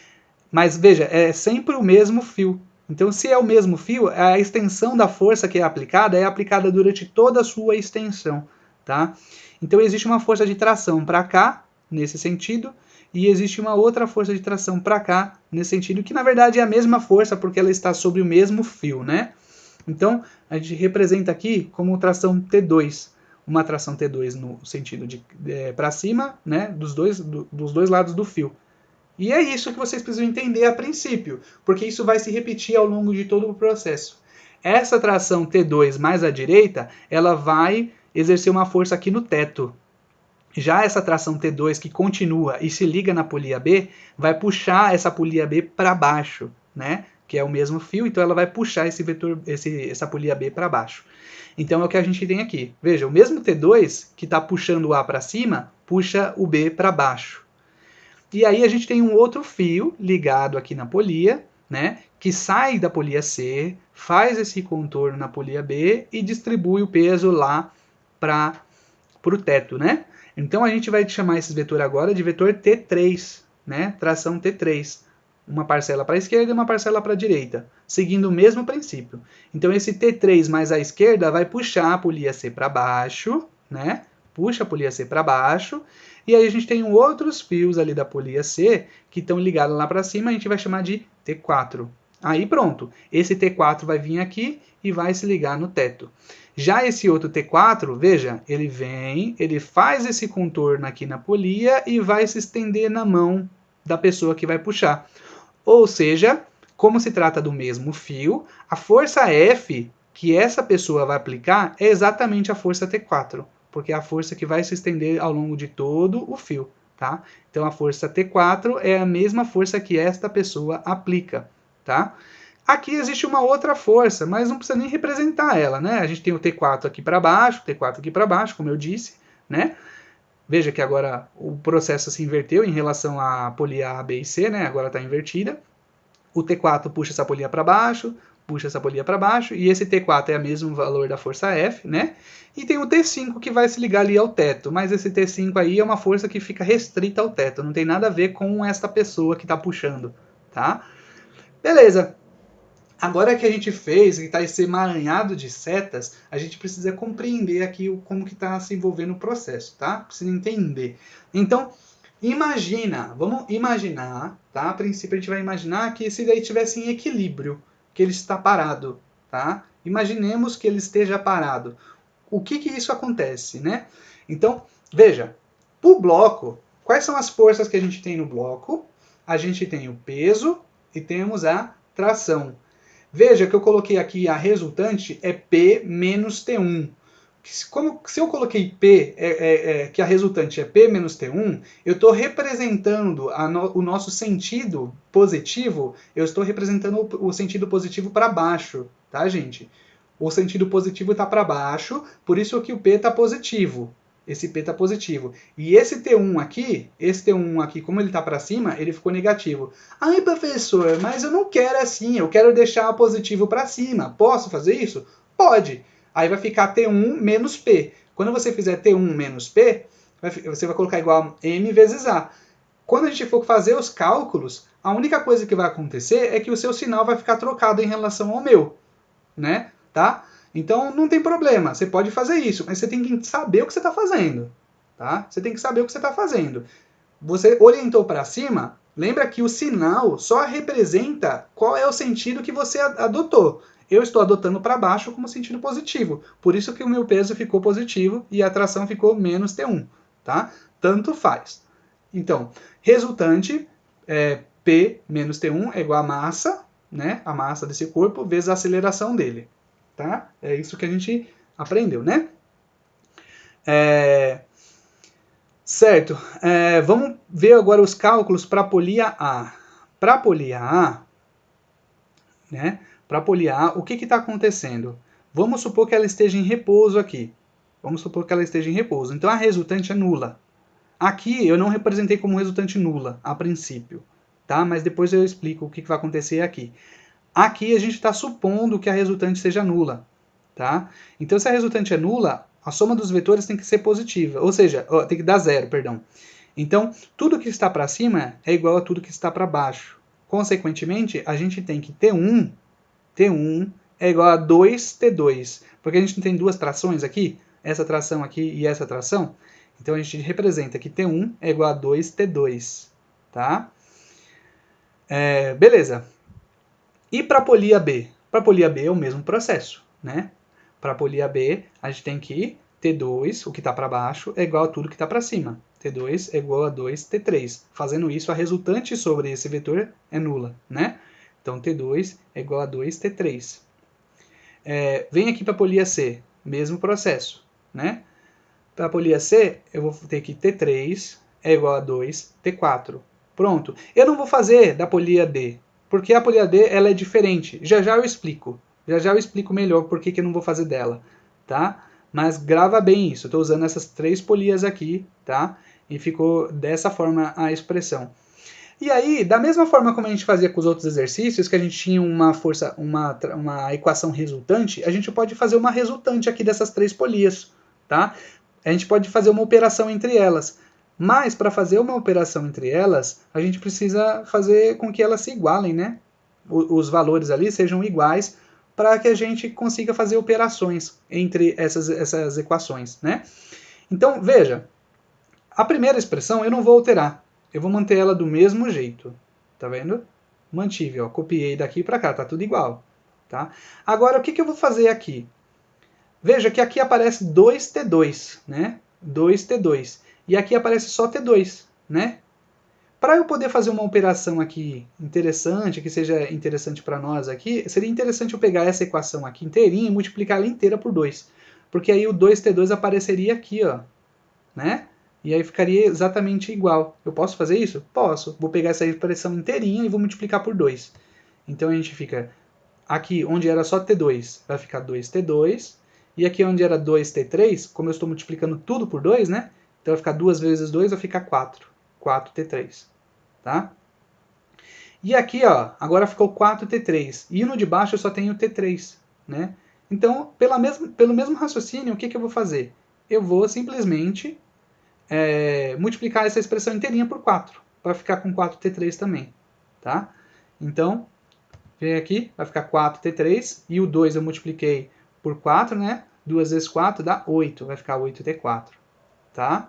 A: Mas veja, é sempre o mesmo fio. Então, se é o mesmo fio, a extensão da força que é aplicada durante toda a sua extensão, tá? Então, existe uma força de tração para cá, nesse sentido, e existe uma outra força de tração para cá, nesse sentido, que na verdade é a mesma força, porque ela está sobre o mesmo fio, né? Então, a gente representa aqui como tração T2, uma tração T2 no sentido de para cima, né, dos dois lados do fio. E é isso que vocês precisam entender a princípio, porque isso vai se repetir ao longo de todo o processo. Essa tração T2 mais à direita, ela vai exercer uma força aqui no teto. Já essa tração T2 que continua e se liga na polia B, vai puxar essa polia B para baixo, né? Que é o mesmo fio, então ela vai puxar essa polia B para baixo. Então é o que a gente tem aqui. Veja, o mesmo T2 que está puxando o A para cima, puxa o B para baixo. E aí a gente tem um outro fio ligado aqui na polia, né, que sai da polia C, faz esse contorno na polia B e distribui o peso lá para o teto, né? Então a gente vai chamar esse vetor agora de vetor T3, né? Tração T3. Uma parcela para a esquerda e uma parcela para a direita, seguindo o mesmo princípio. Então esse T3 mais a esquerda vai puxar a polia C para baixo, né? Puxa a polia C para baixo. E aí a gente tem outros fios ali da polia C que estão ligados lá para cima, a gente vai chamar de T4. Aí pronto, esse T4 vai vir aqui e vai se ligar no teto. Já esse outro T4, veja, ele vem, ele faz esse contorno aqui na polia e vai se estender na mão da pessoa que vai puxar. Ou seja, como se trata do mesmo fio, a força F que essa pessoa vai aplicar é exatamente a força T4, porque é a força que vai se estender ao longo de todo o fio, tá? Então a força T4 é a mesma força que esta pessoa aplica, tá? Aqui existe uma outra força, mas não precisa nem representar ela, né? A gente tem o T4 aqui para baixo, T4 aqui para baixo, como eu disse, né? Veja que agora o processo se inverteu em relação à polia A, B e C, né? Agora está invertida. O T4 puxa essa polia para baixo, puxa essa polia para baixo, e esse T4 é o mesmo valor da força F, né? E tem o T5 que vai se ligar ali ao teto, mas esse T5 aí é uma força que fica restrita ao teto, não tem nada a ver com esta pessoa que está puxando, tá? Beleza. Agora que a gente fez, que está esse emaranhado de setas, a gente precisa compreender aqui como que está se envolvendo o processo, tá? Precisa entender. Então, vamos imaginar, tá? A princípio a gente vai imaginar que esse daí estivesse em equilíbrio, que ele está parado, tá? Imaginemos que ele esteja parado. O que isso acontece, né? Então, veja, o bloco, quais são as forças que a gente tem no bloco? A gente tem o peso e temos a tração. Veja que eu coloquei aqui a resultante é P menos T1. Se eu coloquei P, que a resultante é P menos T1, eu estou representando o nosso sentido positivo, eu estou representando o sentido positivo para baixo, tá, gente? O sentido positivo está para baixo, por isso que o P está positivo. Esse P está positivo. E esse T1 aqui, como ele está para cima, ele ficou negativo. Ai, professor, mas eu não quero assim, eu quero deixar positivo para cima. Posso fazer isso? Pode. Aí vai ficar T1 menos P. Quando você fizer T1 menos P, você vai colocar igual a M vezes A. Quando a gente for fazer os cálculos, a única coisa que vai acontecer é que o seu sinal vai ficar trocado em relação ao meu, né? Tá? Então não tem problema, você pode fazer isso, mas você tem que saber o que você está fazendo, tá? Você tem que saber o que você está fazendo. Você orientou para cima, lembra que o sinal só representa qual é o sentido que você adotou. Eu estou adotando para baixo como sentido positivo, por isso que o meu peso ficou positivo e a tração ficou menos T1, tá? Tanto faz. Então, resultante, P menos T1 é igual a massa, né? A massa desse corpo vezes a aceleração dele. Tá? É isso que a gente aprendeu, né? Certo. Vamos ver agora os cálculos para a polia A. Para a polia A, né? Para a polia A, o que está acontecendo? Vamos supor que ela esteja em repouso aqui. Vamos supor que ela esteja em repouso. Então a resultante é nula. Aqui eu não representei como resultante nula, a princípio. Tá? Mas depois eu explico o que vai acontecer aqui. Aqui a gente está supondo que a resultante seja nula. Tá? Então, se a resultante é nula, a soma dos vetores tem que ser positiva. Ou seja, tem que dar zero, perdão. Então, tudo que está para cima é igual a tudo que está para baixo. Consequentemente, a gente tem que T1 é igual a 2T2. Porque a gente não tem duas trações aqui? Essa tração aqui e essa tração? Então, a gente representa que T1 é igual a 2T2. Tá? Beleza. E para a polia B? Para a polia B é o mesmo processo, né? Para a polia B, a gente tem que T2, o que está para baixo, é igual a tudo que está para cima. T2 é igual a 2T3. Fazendo isso, a resultante sobre esse vetor é nula, né? Então, T2 é igual a 2T3. Vem aqui para a polia C, mesmo processo, né? Para a polia C, eu vou ter que T3 é igual a 2T4. Pronto. Eu não vou fazer da polia D, porque a polia D ela é diferente. Já eu explico. Já eu explico melhor por que eu não vou fazer dela, tá? Mas grava bem isso. Estou usando essas três polias aqui, tá? E ficou dessa forma a expressão. E aí, da mesma forma como a gente fazia com os outros exercícios, que a gente tinha uma equação resultante, a gente pode fazer uma resultante aqui dessas três polias, tá? A gente pode fazer uma operação entre elas. Mas, para fazer uma operação entre elas, a gente precisa fazer com que elas se igualem, né? Os valores ali sejam iguais para que a gente consiga fazer operações entre essas equações, né? Então, veja, a primeira expressão eu não vou alterar. Eu vou manter ela do mesmo jeito. Tá vendo? Mantive, ó, copiei daqui para cá, tá tudo igual. Tá? Agora, o que eu vou fazer aqui? Veja que aqui aparece 2T2, né? 2T2. E aqui aparece só T2, né? Para eu poder fazer uma operação aqui interessante, que seja interessante para nós aqui, seria interessante eu pegar essa equação aqui inteirinha e multiplicar ela inteira por 2. Porque aí o 2T2 apareceria aqui, ó, né? E aí ficaria exatamente igual. Eu posso fazer isso? Posso. Vou pegar essa expressão inteirinha e vou multiplicar por 2. Então a gente fica aqui onde era só T2, vai ficar 2T2. E aqui onde era 2T3, como eu estou multiplicando tudo por 2, né? Então vai ficar 2 vezes 2, vai ficar 4. 4T3. Tá? E aqui, ó, agora ficou 4T3. E no de baixo eu só tenho T3. Né? Então, pelo mesmo raciocínio, o que eu vou fazer? Eu vou simplesmente multiplicar essa expressão inteirinha por 4. Para ficar com 4T3 também. Tá? Então, vem aqui, vai ficar 4T3. E o 2 eu multipliquei por 4, né? 2 vezes 4 dá 8. Vai ficar 8T4. Tá?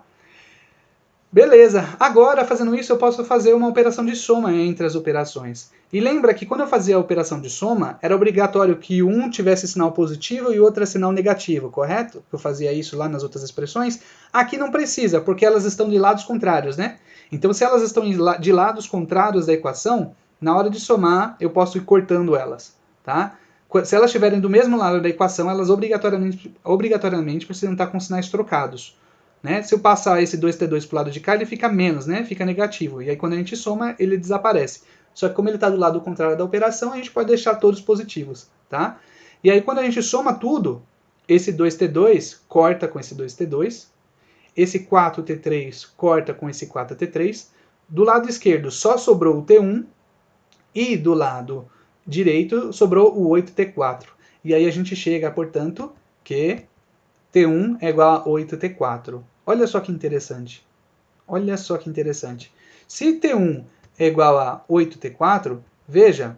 A: Beleza, agora fazendo isso eu posso fazer uma operação de soma entre as operações. E lembra que quando eu fazia a operação de soma, era obrigatório que um tivesse sinal positivo e o outro sinal negativo, correto? Eu fazia isso lá nas outras expressões. Aqui não precisa, porque elas estão de lados contrários, né? Então se elas estão de lados contrários da equação, na hora de somar eu posso ir cortando elas, tá? se elas estiverem do mesmo lado da equação, elas obrigatoriamente precisam estar com sinais trocados. Né? Se eu passar esse 2t2 para o lado de cá, ele fica menos, né? Fica negativo. E aí quando a gente soma, ele desaparece. Só que como ele está do lado contrário da operação, a gente pode deixar todos positivos. Tá? E aí quando a gente soma tudo, esse 2t2 corta com esse 2t2, esse 4t3 corta com esse 4t3, do lado esquerdo só sobrou o t1, e do lado direito sobrou o 8t4. E aí a gente chega, portanto, que t1 é igual a 8t4. Olha só que interessante. Olha só que interessante. Se t1 é igual a 8t4, veja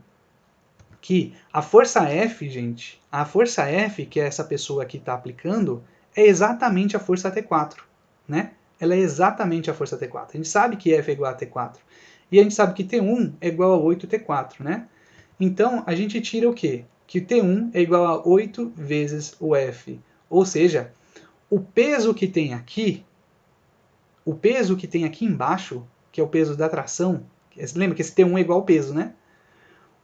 A: que a força F, gente, a força F que essa pessoa aqui está aplicando é exatamente a força T4, né? Ela é exatamente a força T4. A gente sabe que F é igual a T4. E a gente sabe que T1 é igual a 8T4, né? Então, a gente tira o quê? Que T1 é igual a 8 vezes o F. Ou seja, o peso que tem aqui embaixo, que é o peso da tração, lembra que esse T1 é igual ao peso, né?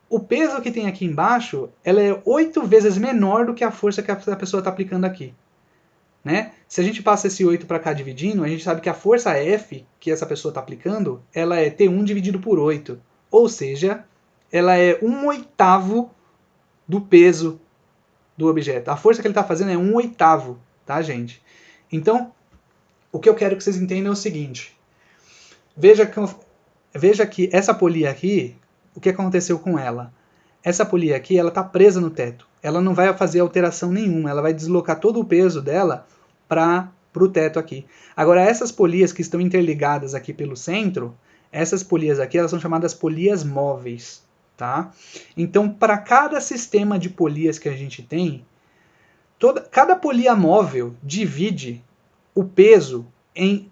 A: O peso que tem aqui embaixo, ela é 8 vezes menor do que a força que a pessoa está aplicando aqui. Né? Se a gente passa esse 8 para cá dividindo, a gente sabe que a força F que essa pessoa está aplicando, ela é T1 dividido por 8. Ou seja, ela é 1/8 do peso do objeto. A força que ele está fazendo é 1/8, tá, gente? Então, o que eu quero que vocês entendam é o seguinte. Veja que essa polia aqui, o que aconteceu com ela? Essa polia aqui, ela está presa no teto. Ela não vai fazer alteração nenhuma. Ela vai deslocar todo o peso dela para o teto aqui. Agora, essas polias que estão interligadas aqui pelo centro, essas polias aqui, elas são chamadas polias móveis. Tá? Então, para cada sistema de polias que a gente tem, cada polia móvel divide o peso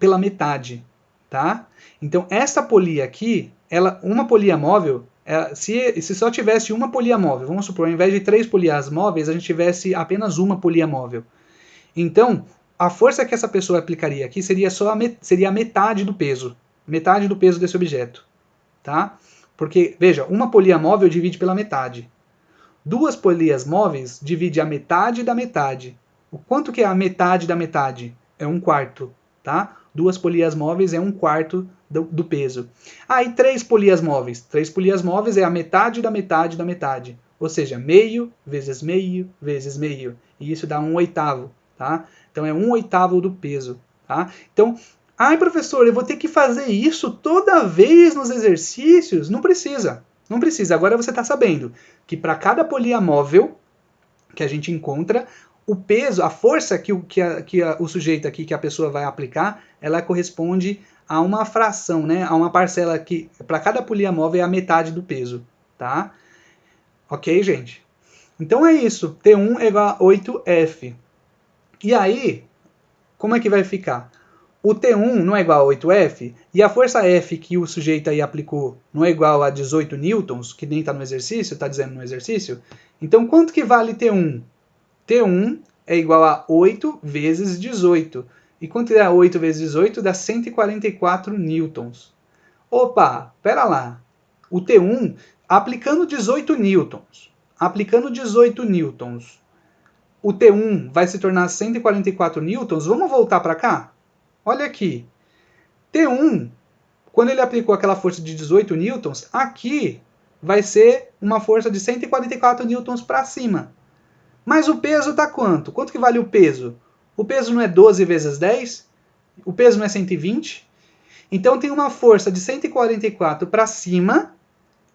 A: pela metade. Tá? Então, essa polia aqui, uma polia móvel, se só tivesse uma polia móvel, vamos supor, ao invés de 3 polias móveis, a gente tivesse apenas uma polia móvel. Então, a força que essa pessoa aplicaria aqui seria a metade do peso desse objeto. Tá? Porque, veja, uma polia móvel divide pela metade. 2 polias móveis divide a metade da metade. O quanto que é a metade da metade? É 1/4. Tá? 2 polias móveis é 1/4 do peso. E 3 polias móveis? 3 polias móveis é a metade da metade da metade. Ou seja, meio vezes meio vezes meio. E isso dá 1/8. Tá? Então é 1/8 do peso. Tá? Então, professor, eu vou ter que fazer isso toda vez nos exercícios? Não precisa. Não precisa. Agora você está sabendo que para cada polia móvel que a gente encontra, o peso, a força que o sujeito aqui, que a pessoa vai aplicar, ela corresponde a uma fração, né? A uma parcela que, para cada polia móvel, é a metade do peso, tá? Ok, gente? Então é isso. T1 é igual a 8F. E aí, como é que vai ficar? O T1 não é igual a 8F, e a força F que o sujeito aí aplicou não é igual a 18 newtons, que nem está no exercício, está dizendo no exercício. Então, quanto que vale T1? T1 é igual a 8 vezes 18. E quanto é 8 vezes 18? Dá 144 newtons. Opa, pera lá. O T1, aplicando 18 newtons, o T1 vai se tornar 144 newtons. Vamos voltar para cá? Olha aqui. T1, quando ele aplicou aquela força de 18 newtons, aqui vai ser uma força de 144 newtons para cima. Mas o peso está quanto? Quanto que vale o peso? O peso não é 12 vezes 10? O peso não é 120? Então tem uma força de 144 para cima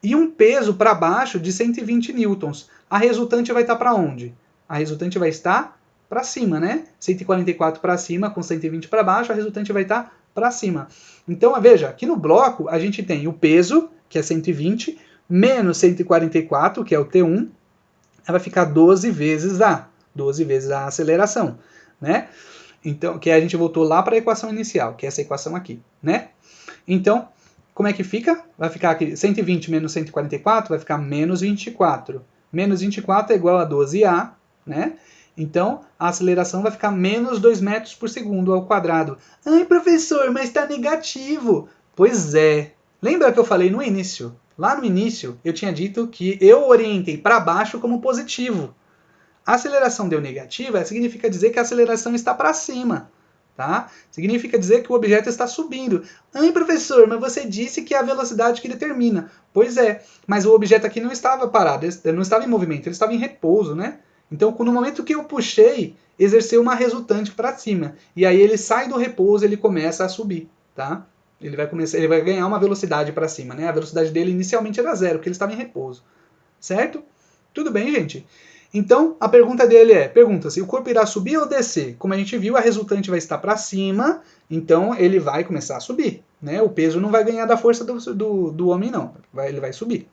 A: e um peso para baixo de 120 newtons. A resultante vai estar para onde? A resultante vai estar para cima, né? 144 para cima com 120 para baixo, a resultante vai estar para cima. Então, veja, aqui no bloco a gente tem o peso, que é 120, menos 144, que é o T1, vai ficar 12 vezes a aceleração, né? Então, que a gente voltou lá para a equação inicial, que é essa equação aqui, né? Então, como é que fica? Vai ficar aqui 120 menos 144, vai ficar menos 24. Menos 24 é igual a 12A, né? Então, a aceleração vai ficar menos 2 metros por segundo ao quadrado. Ai, professor, mas está negativo. Pois é. Lembra que eu falei no início? Lá no início, eu tinha dito que eu orientei para baixo como positivo. A aceleração deu negativa, significa dizer que a aceleração está para cima. Tá? Significa dizer que o objeto está subindo. Ai, professor, mas você disse que é a velocidade que determina. Pois é, mas o objeto aqui não estava parado, ele não estava em movimento, ele estava em repouso, né? Então, no momento que eu puxei, exerceu uma resultante para cima. E aí ele sai do repouso, ele começa a subir, tá? Ele vai ganhar uma velocidade para cima, né? A velocidade dele inicialmente era zero, porque ele estava em repouso. Certo? Tudo bem, gente? Então, a pergunta dele pergunta-se, o corpo irá subir ou descer? Como a gente viu, a resultante vai estar para cima, então ele vai começar a subir. Né? O peso não vai ganhar da força do homem, não. Ele vai subir.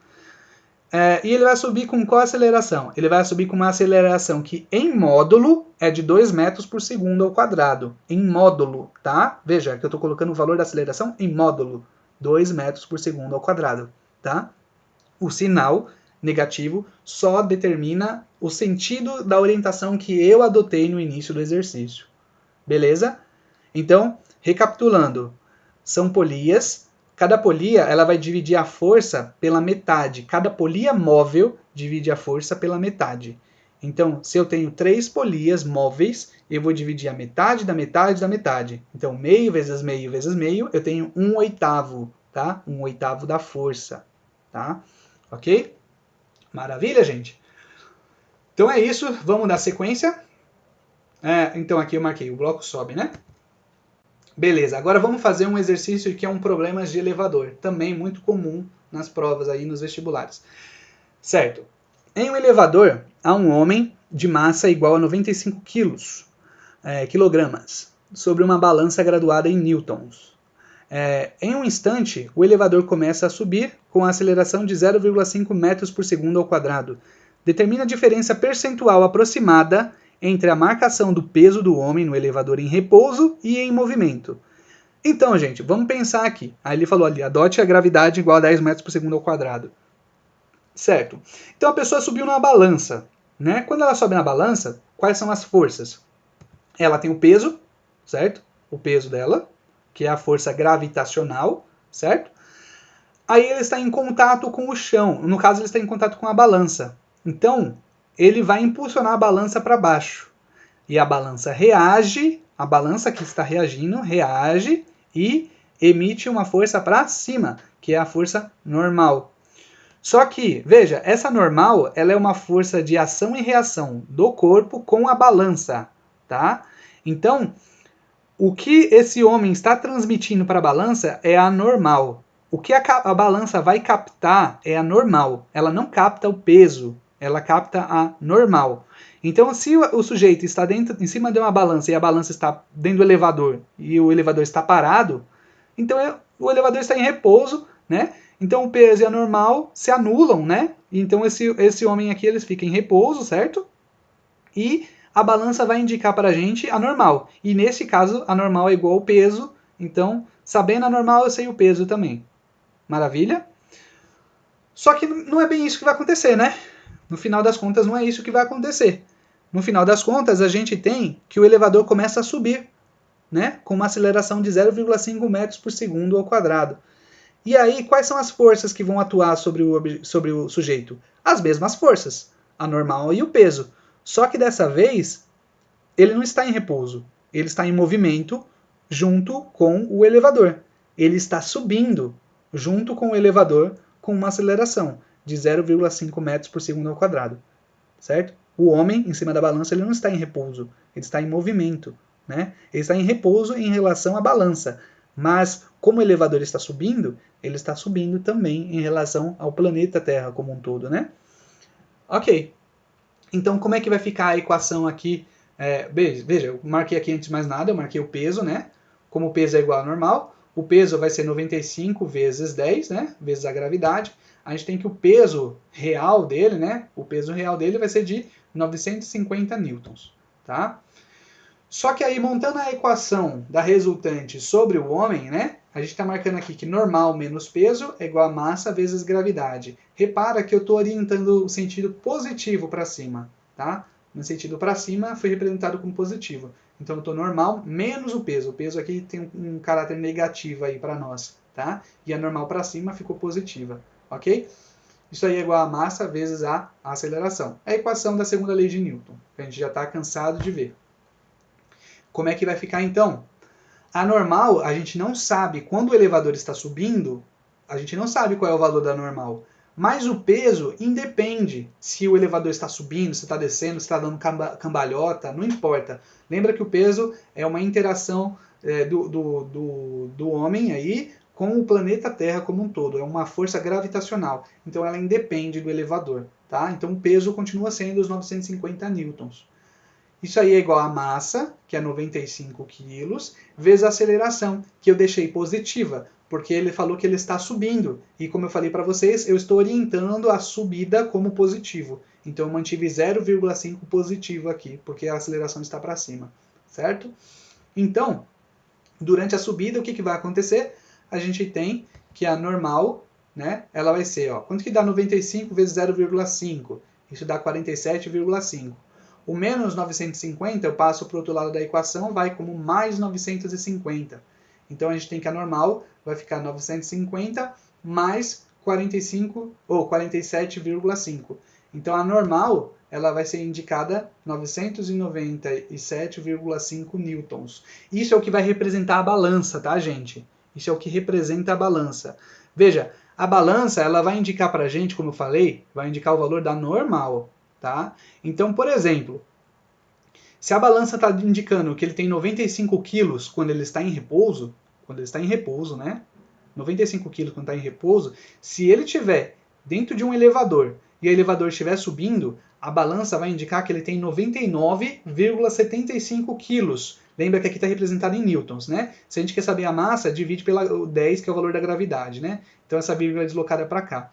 A: E ele vai subir com qual aceleração? Ele vai subir com uma aceleração que, em módulo, é de 2 metros por segundo ao quadrado. Em módulo, tá? Veja que eu estou colocando o valor da aceleração em módulo. 2 metros por segundo ao quadrado, tá? O sinal negativo só determina o sentido da orientação que eu adotei no início do exercício. Beleza? Então, recapitulando, são polias. Cada polia ela vai dividir a força pela metade. Cada polia móvel divide a força pela metade. Então, se eu tenho 3 polias móveis, eu vou dividir a metade da metade da metade. Então, meio vezes meio vezes meio, eu tenho 1/8, tá? 1/8 da força, tá? Ok? Maravilha, gente? Então é isso, vamos dar sequência. Então aqui eu marquei, o bloco sobe, né? Beleza, agora vamos fazer um exercício que é um problema de elevador, também muito comum nas provas aí nos vestibulares. Certo, em um elevador há um homem de massa igual a 95 quilogramas, sobre uma balança graduada em newtons. Em um instante, o elevador começa a subir com a aceleração de 0,5 metros por segundo ao quadrado. Determina a diferença percentual aproximada entre a marcação do peso do homem no elevador em repouso e em movimento. Então, gente, vamos pensar aqui. Aí ele falou ali, adote a gravidade igual a 10 metros por segundo ao quadrado. Certo. Então a pessoa subiu numa balança. Né? Quando ela sobe na balança, quais são as forças? Ela tem o peso, certo? O peso dela, que é a força gravitacional, certo? Aí ele está em contato com o chão. No caso, ele está em contato com a balança. Então, ele vai impulsionar a balança para baixo. E a balança reage, a balança que está reagindo, reage e emite uma força para cima, que é a força normal. Só que, veja, essa normal, ela é uma força de ação e reação do corpo com a balança, tá? Então, o que esse homem está transmitindo para a balança é a normal. O que a balança vai captar é a normal. Ela não capta o peso, ela capta a normal. Então, se o sujeito está em cima de uma balança e a balança está dentro do elevador e o elevador está parado, então o elevador está em repouso, né? Então o peso e a normal se anulam, né? Então esse homem aqui ele fica em repouso, certo? E a balança vai indicar para a gente a normal. E nesse caso, a normal é igual ao peso. Então, sabendo a normal, eu sei o peso também. Maravilha? Só que não é bem isso que vai acontecer, né? No final das contas, não é isso que vai acontecer. No final das contas, a gente tem que o elevador começa a subir, né? Com uma aceleração de 0,5 metros por segundo ao quadrado. E aí, quais são as forças que vão atuar sobre o sujeito? As mesmas forças, a normal e o peso. Só que dessa vez, ele não está em repouso. Ele está em movimento junto com o elevador. Ele está subindo junto com o elevador com uma aceleração de 0,5 metros por segundo ao quadrado. Certo? O homem, em cima da balança, ele não está em repouso. Ele está em movimento. Né? Ele está em repouso em relação à balança. Mas, como o elevador está subindo, ele está subindo também em relação ao planeta Terra como um todo. Né? Ok. Então, como é que vai ficar a equação aqui? Veja, eu marquei aqui antes de mais nada, eu marquei o peso, né? Como o peso é igual ao normal, o peso vai ser 95 vezes 10, né? Vezes a gravidade. A gente tem que o peso real dele, né? O peso real dele vai ser de 950 newtons, tá? Só que aí, montando a equação da resultante sobre o homem, né? A gente está marcando aqui que normal menos peso é igual a massa vezes gravidade. Repara que eu estou orientando o sentido positivo para cima, tá? No sentido para cima foi representado como positivo. Então eu estou normal menos o peso. O peso aqui tem um caráter negativo aí para nós, tá? E a normal para cima ficou positiva, ok? Isso aí é igual a massa vezes a aceleração. É a equação da segunda lei de Newton, que a gente já está cansado de ver. Como é que vai ficar então? A normal, a gente não sabe, quando o elevador está subindo, a gente não sabe qual é o valor da normal. Mas o peso independe se o elevador está subindo, se está descendo, se está dando cambalhota, não importa. Lembra que o peso é uma interação do homem aí com o planeta Terra como um todo. É uma força gravitacional. Então ela independe do elevador. Tá? Então o peso continua sendo os 950 newtons. Isso aí é igual a massa, que é 95 quilos, vezes a aceleração, que eu deixei positiva, porque ele falou que ele está subindo. E como eu falei para vocês, eu estou orientando a subida como positivo. Então eu mantive 0,5 positivo aqui, porque a aceleração está para cima, certo? Então, durante a subida, o que vai acontecer? A gente tem que a normal, né, ela vai ser, ó, quanto que dá 95 vezes 0,5? Isso dá 47,5. O menos 950 eu passo para o outro lado da equação, vai como mais 950. Então a gente tem que a normal vai ficar 950 mais 45 ou 47,5. Então a normal ela vai ser indicada 997,5 newtons. Isso é o que vai representar a balança, tá, gente? Isso é o que representa a balança. Veja, a balança ela vai indicar para a gente, como eu falei, vai indicar o valor da normal. Tá? Então, por exemplo, se a balança está indicando que ele tem 95 quilos quando ele está em repouso, né? 95 quilos quando está em repouso, se ele estiver dentro de um elevador e o elevador estiver subindo, a balança vai indicar que ele tem 99,75 quilos. Lembra que aqui está representado em newtons, né? Se a gente quer saber a massa, divide pela 10, que é o valor da gravidade, né? Então essa vírgula é deslocada para cá.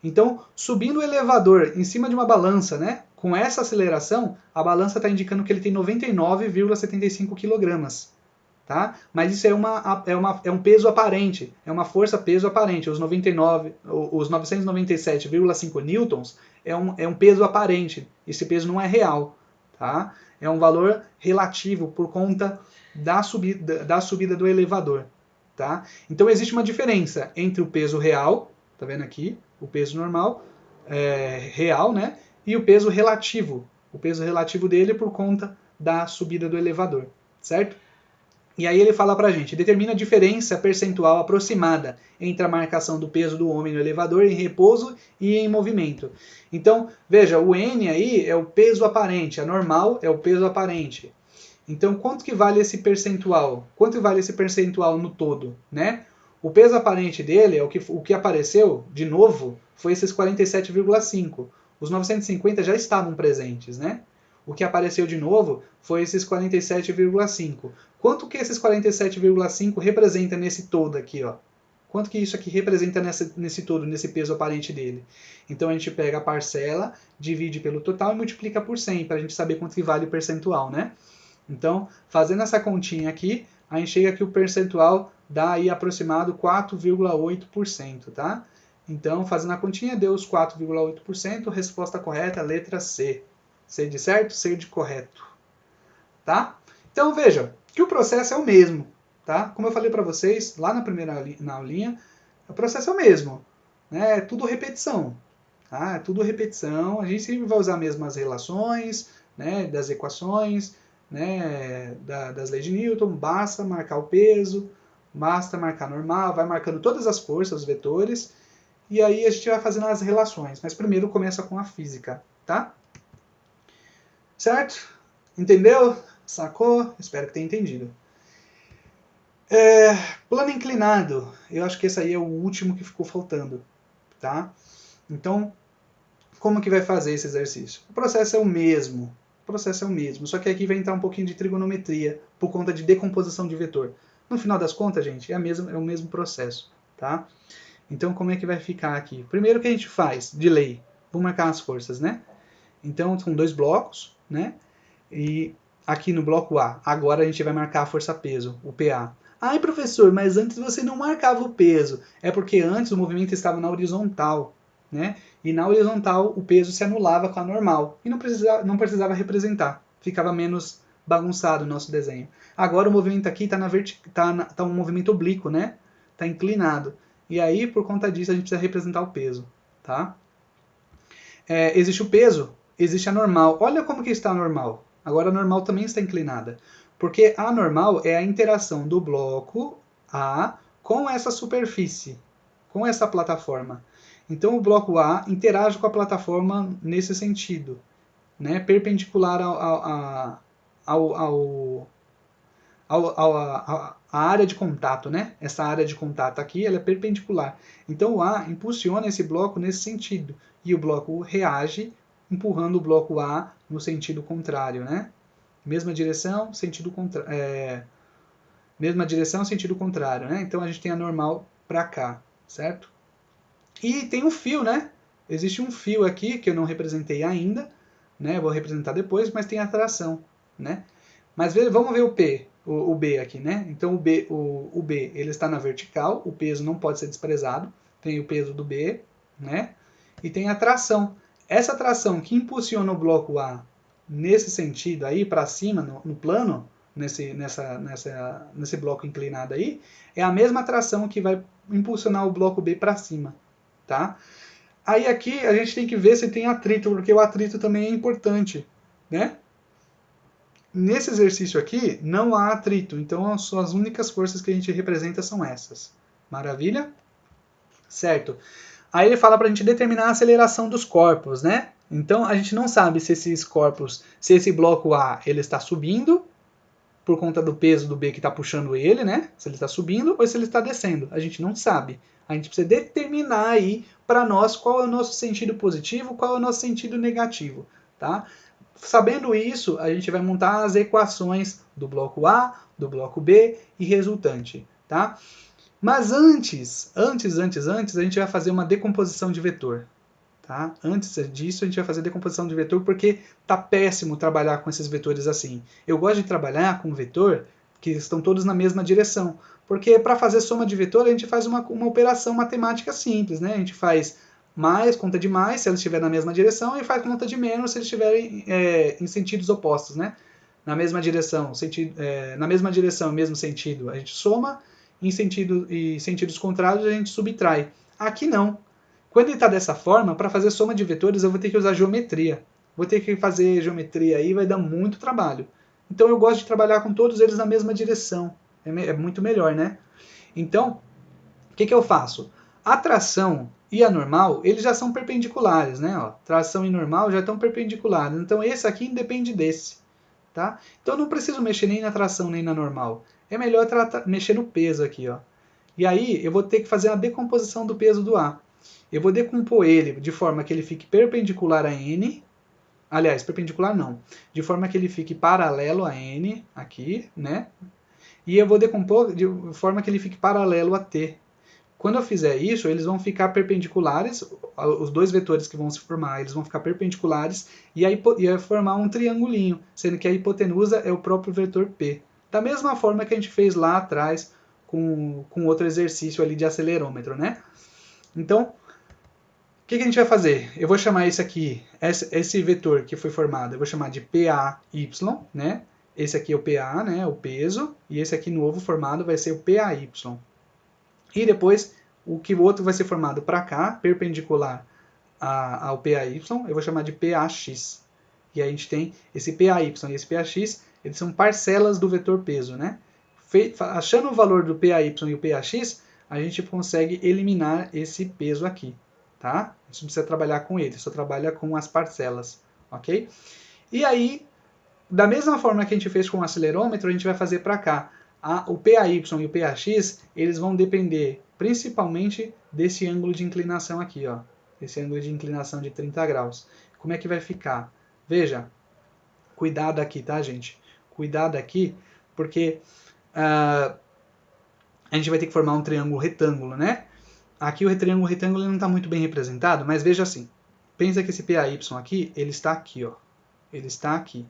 A: Então, subindo o elevador em cima de uma balança, né, com essa aceleração, a balança está indicando que ele tem 99,75 kg. Tá? Mas isso é um peso aparente, é uma força-peso aparente. Os 997,5 newtons é um peso aparente. Esse peso não é real. Tá? É um valor relativo por conta da subida do elevador. Tá? Então existe uma diferença entre o peso real, tá vendo aqui? O peso normal, real, né? E o peso relativo. O peso relativo dele por conta da subida do elevador, certo? E aí ele fala pra gente, determina a diferença percentual aproximada entre a marcação do peso do homem no elevador em repouso e em movimento. Então, veja, o N aí é o peso aparente, a normal é o peso aparente. Então, quanto que vale esse percentual? Quanto vale esse percentual no todo, né? O peso aparente dele, o que apareceu, de novo, foi esses 47,5. Os 950 já estavam presentes, né? O que apareceu de novo foi esses 47,5. Quanto que esses 47,5 representa nesse todo aqui, ó? Quanto que isso aqui representa nesse todo, nesse peso aparente dele? Então a gente pega a parcela, divide pelo total e multiplica por 100, para a gente saber quanto que vale o percentual, né? Então, fazendo essa continha aqui, a gente chega que o percentual dá aí aproximado 4,8%, tá? Então, fazendo a continha, deu os 4,8%, resposta correta, letra C. C de certo, C de correto, tá? Então, veja, que o processo é o mesmo, tá? Como eu falei para vocês, lá na aulinha, o processo é o mesmo, né? É tudo repetição, tá? É tudo repetição, a gente sempre vai usar as mesmas relações, né, das equações, né, das leis de Newton, basta marcar o peso, basta marcar normal, vai marcando todas as forças, os vetores, e aí a gente vai fazendo as relações. Mas primeiro começa com a física, tá? Certo? Entendeu? Sacou? Espero que tenha entendido. Plano inclinado. Eu acho que esse aí é o último que ficou faltando, tá? Então, como que vai fazer esse exercício? O processo é o mesmo. Só que aqui vai entrar um pouquinho de trigonometria por conta de decomposição de vetor. No final das contas, gente, é o mesmo processo, tá? Então, como é que vai ficar aqui? Primeiro que a gente faz, de lei, vamos marcar as forças, né? Então, são dois blocos, né? E aqui no bloco A, agora a gente vai marcar a força-peso, o PA. Ai, professor, mas antes você não marcava o peso. É porque antes o movimento estava na horizontal, né? E na horizontal o peso se anulava com a normal e não precisava representar, ficava menos bagunçado o nosso desenho. Agora o movimento aqui está um movimento oblíquo, né? Está inclinado. e aí, por conta disso, a gente precisa representar o peso, tá? Existe o peso, existe a normal. Olha como que está a normal. Agora a normal também está inclinada. Porque a normal é a interação do bloco A com essa superfície, com essa plataforma. Então o bloco A interage com a plataforma nesse sentido, né? Perpendicular a área de contato, né? Essa área de contato aqui ela é perpendicular. Então o A impulsiona esse bloco nesse sentido e o bloco reage empurrando o bloco A no sentido contrário, né? Mesma direção, sentido contrário. Mesma direção, sentido contrário, né? Então a gente tem a normal para cá, certo? E tem um fio, né? Existe um fio aqui que eu não representei ainda, né? Vou representar depois, mas tem a tração, né? Mas vamos ver o P, o B aqui, né? Então o B ele está na vertical, o peso não pode ser desprezado, tem o peso do B, né? E tem a tração. Essa tração que impulsiona o bloco A nesse sentido aí, para cima, no plano, nesse bloco inclinado aí, é a mesma tração que vai impulsionar o bloco B para cima, tá? Aí aqui a gente tem que ver se tem atrito, porque o atrito também é importante, né? Nesse exercício aqui, não há atrito, então as únicas forças que a gente representa são essas. Maravilha? Certo. Aí ele fala para a gente determinar a aceleração dos corpos, né? Então a gente não sabe se esses corpos, se esse bloco A ele está subindo por conta do peso do B que está puxando ele, né? Se ele está subindo ou se ele está descendo. A gente não sabe. A gente precisa determinar aí para nós qual é o nosso sentido positivo, qual é o nosso sentido negativo, tá? Sabendo isso, a gente vai montar as equações do bloco A, do bloco B e resultante, tá? Mas antes, a gente vai fazer uma decomposição de vetor. Tá? Antes disso, a gente vai fazer decomposição de vetor porque tá péssimo trabalhar com esses vetores assim. Eu gosto de trabalhar com vetor que estão todos na mesma direção. Porque para fazer soma de vetor, a gente faz uma operação matemática simples. Né? A gente faz mais, conta de mais, se eles estiverem na mesma direção, e faz conta de menos se eles estiverem em sentidos opostos. Né? Na mesma direção, na mesma direção, mesmo sentido, a gente soma, em sentidos contrários, a gente subtrai. Aqui não. Quando ele está dessa forma, para fazer soma de vetores, eu vou ter que usar geometria. Vou ter que fazer geometria aí, vai dar muito trabalho. Então eu gosto de trabalhar com todos eles na mesma direção. É muito melhor, né? Então, o que eu faço? A tração e a normal, eles já são perpendiculares, né? Ó, tração e normal já estão perpendiculares. Então esse aqui independe desse. Tá? Então eu não preciso mexer nem na tração nem na normal. É melhor mexer no peso aqui. Ó. E aí eu vou ter que fazer a decomposição do peso do A. Eu vou decompor ele de forma que ele fique perpendicular a N. Aliás, perpendicular não. De forma que ele fique paralelo a N, aqui, né? E eu vou decompor de forma que ele fique paralelo a T. Quando eu fizer isso, eles vão ficar perpendiculares, os dois vetores que vão se formar, eles vão ficar perpendiculares e vai formar um triangulinho, sendo que a hipotenusa é o próprio vetor P. Da mesma forma que a gente fez lá atrás com outro exercício ali de acelerômetro, né? Então, o que a gente vai fazer? Eu vou chamar esse aqui, esse vetor que foi formado, eu vou chamar de PAY, né? Esse aqui é o PA, né? O peso, e esse aqui novo formado vai ser o PAY. E depois, o outro vai ser formado para cá, perpendicular ao PAY, eu vou chamar de PAX. E aí a gente tem esse PAY e esse PAX, eles são parcelas do vetor peso, né? Achando o valor do PAY e o PAX, a gente consegue eliminar esse peso aqui, tá? A gente não precisa trabalhar com ele, só trabalha com as parcelas, ok? E aí, da mesma forma que a gente fez com o acelerômetro, a gente vai fazer para cá. O PAY e o PAX, eles vão depender principalmente desse ângulo de inclinação aqui, ó. Esse ângulo de inclinação de 30 graus. Como é que vai ficar? Veja, cuidado aqui, tá, gente? Cuidado aqui, porque a gente vai ter que formar um triângulo retângulo, né? Aqui o triângulo retângulo não está muito bem representado, mas veja assim. Pensa que esse PAY aqui, ele está aqui, ó. Ele está aqui,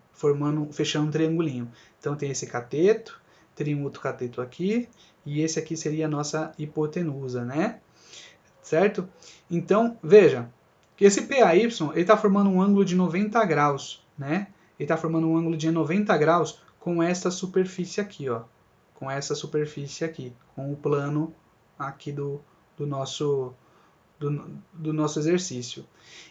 A: fechando um triangulinho. Então tem esse cateto, teria um outro cateto aqui, e esse aqui seria a nossa hipotenusa, né? Certo? Então, veja, que esse PAY, ele está formando um ângulo de 90 graus, né? Ele está formando um ângulo de 90 graus com essa superfície aqui, ó. Com essa superfície aqui, com o plano aqui do do nosso exercício.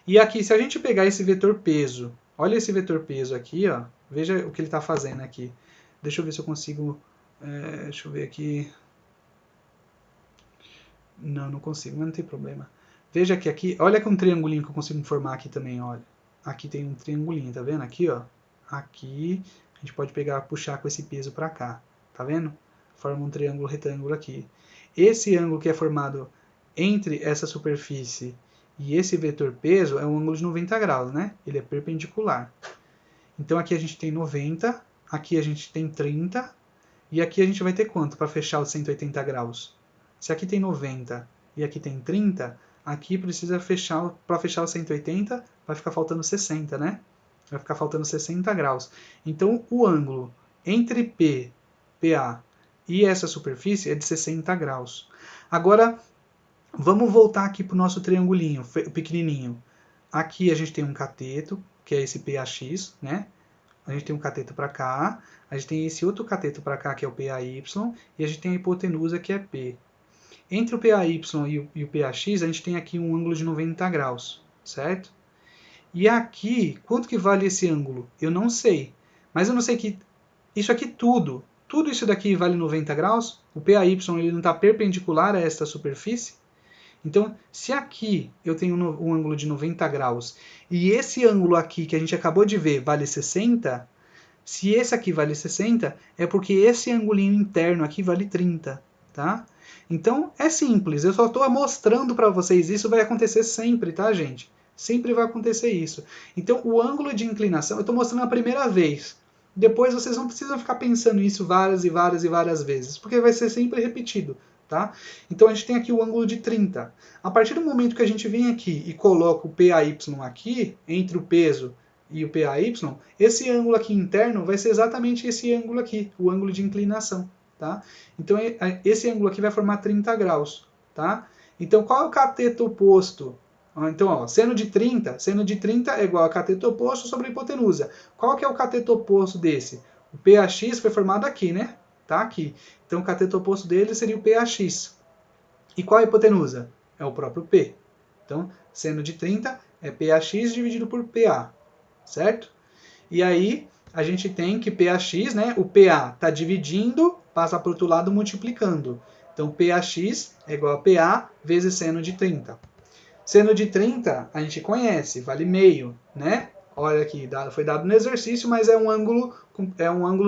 A: E aqui, se a gente pegar esse vetor peso, olha esse vetor peso aqui, ó, veja o que ele está fazendo aqui. Deixa eu ver se eu consigo... deixa eu ver aqui... Não consigo, mas não tem problema. Veja que aqui, olha que um triangulinho que eu consigo formar aqui também, olha. Aqui tem um triangulinho, tá vendo? Aqui, ó. Aqui, a gente pode pegar, puxar com esse peso para cá, tá vendo? Forma um triângulo retângulo aqui. Esse ângulo que é formado entre essa superfície e esse vetor peso é um ângulo de 90 graus, né? Ele é perpendicular. Então aqui a gente tem 90, aqui a gente tem 30, e aqui a gente vai ter quanto para fechar os 180 graus? Se aqui tem 90 e aqui tem 30, aqui precisa fechar, para fechar os 180, vai ficar faltando 60, né? Vai ficar faltando 60 graus. Então o ângulo entre P, PA e essa superfície é de 60 graus. Agora, vamos voltar aqui para o nosso triangulinho, pequenininho. Aqui a gente tem um cateto, que é esse PAX, né? A gente tem um cateto para cá, a gente tem esse outro cateto para cá, que é o PAY, e a gente tem a hipotenusa, que é P. Entre o PAY e o PAX, a gente tem aqui um ângulo de 90 graus, certo? E aqui, quanto que vale esse ângulo? Eu não sei. Mas eu não sei que isso aqui tudo isso daqui vale 90 graus? O PAY ele não está perpendicular a esta superfície? Então, se aqui eu tenho um ângulo de 90 graus e esse ângulo aqui que a gente acabou de ver vale 60, se esse aqui vale 60, é porque esse angulinho interno aqui vale 30, tá? Então, é simples, eu só estou mostrando para vocês, isso vai acontecer sempre, tá, gente? Sempre vai acontecer isso. Então, o ângulo de inclinação, eu estou mostrando a primeira vez. Depois vocês não precisam ficar pensando nisso várias e várias e várias vezes, porque vai ser sempre repetido, tá? Então, a gente tem aqui o ângulo de 30. A partir do momento que a gente vem aqui e coloca o PAY aqui, entre o peso e o PAY, esse ângulo aqui interno vai ser exatamente esse ângulo aqui, o ângulo de inclinação, tá? Então, esse ângulo aqui vai formar 30 graus, tá? Então, qual é o cateto oposto? Então, ó, seno de 30 é igual a cateto oposto sobre a hipotenusa. Qual que é o cateto oposto desse? O PAX foi formado aqui, né? Tá aqui. Então, o cateto oposto dele seria o PAX. E qual é a hipotenusa? É o próprio P. Então, seno de 30 é PAX dividido por PA, certo? E aí, a gente tem que PAX, né? O PA está dividindo, passa para o outro lado multiplicando. Então, PAX é igual a PA vezes seno de 30. Seno de 30, a gente conhece, vale meio, né? Olha aqui, foi dado no exercício, mas é um ângulo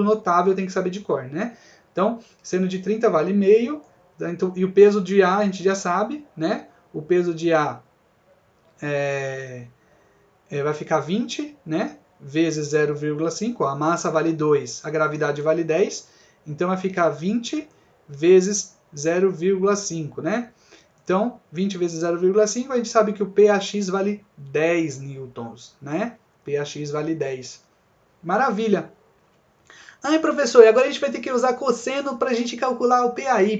A: notável, tem que saber de cor, né? Então, seno de 30 vale meio, então, e o peso de A a gente já sabe, né? O peso de A vai ficar 20, né? Vezes 0,5, a massa vale 2, a gravidade vale 10, então vai ficar 20 vezes 0,5, né? Então, 20 vezes 0,5, a gente sabe que o PAX vale 10 newtons, né? PAX vale 10. Maravilha! Ai, professor, e agora a gente vai ter que usar cosseno para a gente calcular o PAY.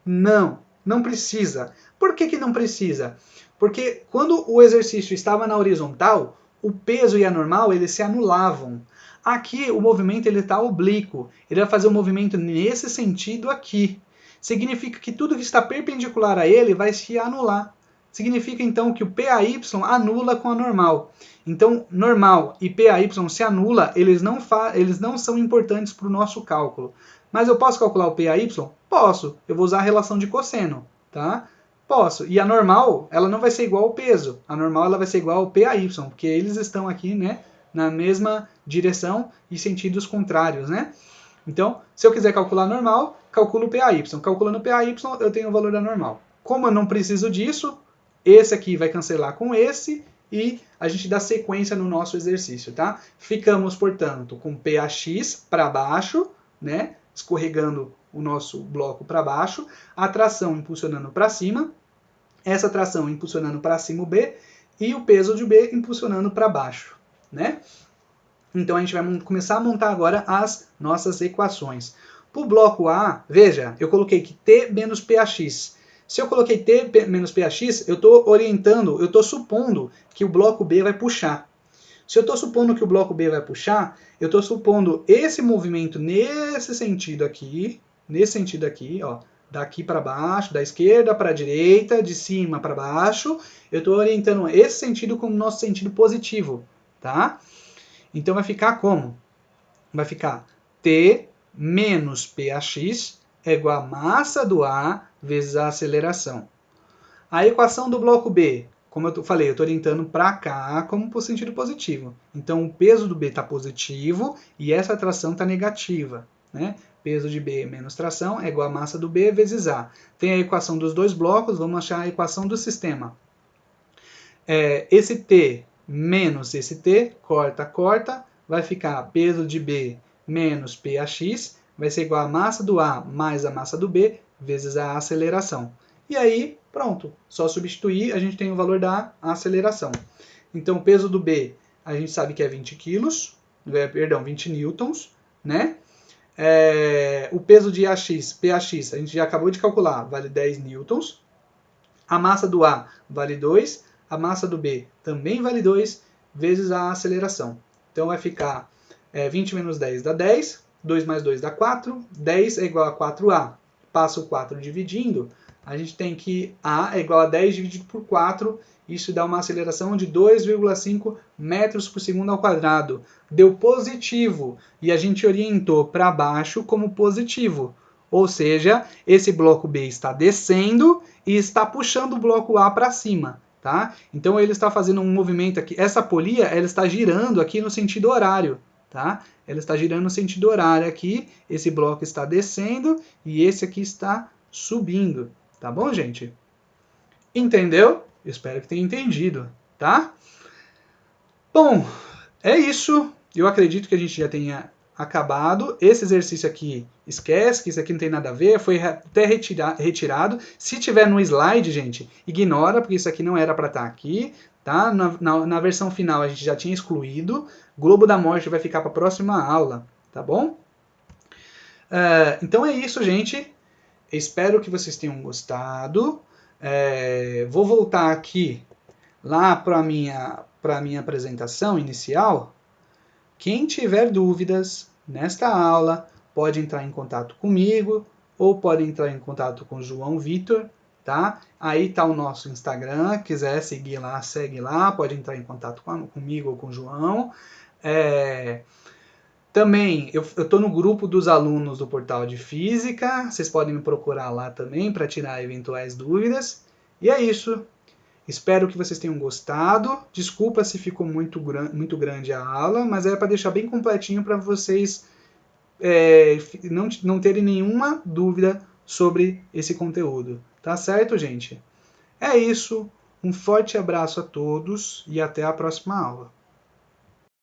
A: Não precisa. Por que não precisa? Porque quando o exercício estava na horizontal, o peso e a normal eles se anulavam. Aqui o movimento está oblíquo. Ele vai fazer um movimento nesse sentido aqui. Significa que tudo que está perpendicular a ele vai se anular. Significa então que o PAY anula com a normal. Então, normal e PAY se anula, eles não são importantes para o nosso cálculo. Mas eu posso calcular o PAY? Posso. Eu vou usar a relação de cosseno, tá? Posso. E a normal, ela não vai ser igual ao peso. A normal ela vai ser igual ao PAY, porque eles estão aqui, né, na mesma direção e sentidos contrários, né? Então, se eu quiser calcular normal, calculo o PAY. Calculando o PAY, eu tenho o valor da normal. Como eu não preciso disso, esse aqui vai cancelar com esse e a gente dá sequência no nosso exercício, tá? Ficamos, portanto, com PAX para baixo, né? Escorregando o nosso bloco para baixo, a tração impulsionando para cima, essa tração impulsionando para cima o B e o peso de B impulsionando para baixo, né? Então a gente vai começar a montar agora as nossas equações. Para o bloco A, veja, eu coloquei que T menos PAX. Se eu coloquei T menos PAX, eu estou orientando, eu estou supondo que o bloco B vai puxar. Se eu estou supondo que o bloco B vai puxar, eu estou supondo esse movimento nesse sentido aqui, ó, daqui para baixo, da esquerda para a direita, de cima para baixo. Eu estou orientando esse sentido como nosso sentido positivo, tá? Então vai ficar como? Vai ficar T menos Px é igual a massa do A vezes a aceleração. A equação do bloco B, como eu falei, eu estou orientando para cá como por sentido positivo. Então o peso do B está positivo e essa tração está negativa, né? Peso de B menos tração é igual a massa do B vezes A. Tem a equação dos dois blocos, vamos achar a equação do sistema. Esse T menos esse T, corta, corta, vai ficar peso de B menos Px, vai ser igual a massa do A mais a massa do B, vezes a aceleração. E aí, pronto, só substituir, a gente tem o valor da aceleração. Então, o peso do B, a gente sabe que é 20 quilos, perdão, 20 newtons, né? O peso de Px, a gente já acabou de calcular, vale 10 newtons. A massa do A vale 2, a massa do B também vale 2, vezes a aceleração. Então vai ficar 20 menos 10 dá 10, 2 mais 2 dá 4, 10 é igual a 4A. Passa o 4 dividindo, a gente tem que A é igual a 10 dividido por 4, isso dá uma aceleração de 2,5 metros por segundo ao quadrado. Deu positivo, e a gente orientou para baixo como positivo. Ou seja, esse bloco B está descendo e está puxando o bloco A para cima, tá? Então ele está fazendo um movimento aqui. Essa polia, ela está girando aqui no sentido horário, tá? Ela está girando no sentido horário aqui. Esse bloco está descendo e esse aqui está subindo, tá bom, gente? Entendeu? Espero que tenha entendido, tá? Bom, é isso. Eu acredito que a gente já tenha acabado. Esse exercício aqui, esquece que isso aqui não tem nada a ver, foi até retirado. Se tiver no slide, gente, ignora, porque isso aqui não era para estar aqui, tá? Na versão final a gente já tinha excluído. Globo da Morte vai ficar para a próxima aula, tá bom? Então é isso, gente. Espero que vocês tenham gostado. Vou voltar aqui lá para a minha apresentação inicial. Quem tiver dúvidas nesta aula pode entrar em contato comigo ou pode entrar em contato com o João Vitor, tá? Aí está o nosso Instagram, quiser seguir lá, segue lá, pode entrar em contato comigo ou com o João. Também, eu estou no grupo dos alunos do Portal de Física, vocês podem me procurar lá também para tirar eventuais dúvidas. E é isso. Espero que vocês tenham gostado. Desculpa se ficou muito grande a aula, mas é para deixar bem completinho para vocês não terem nenhuma dúvida sobre esse conteúdo. Tá certo, gente? É isso. Um forte abraço a todos e até a próxima aula.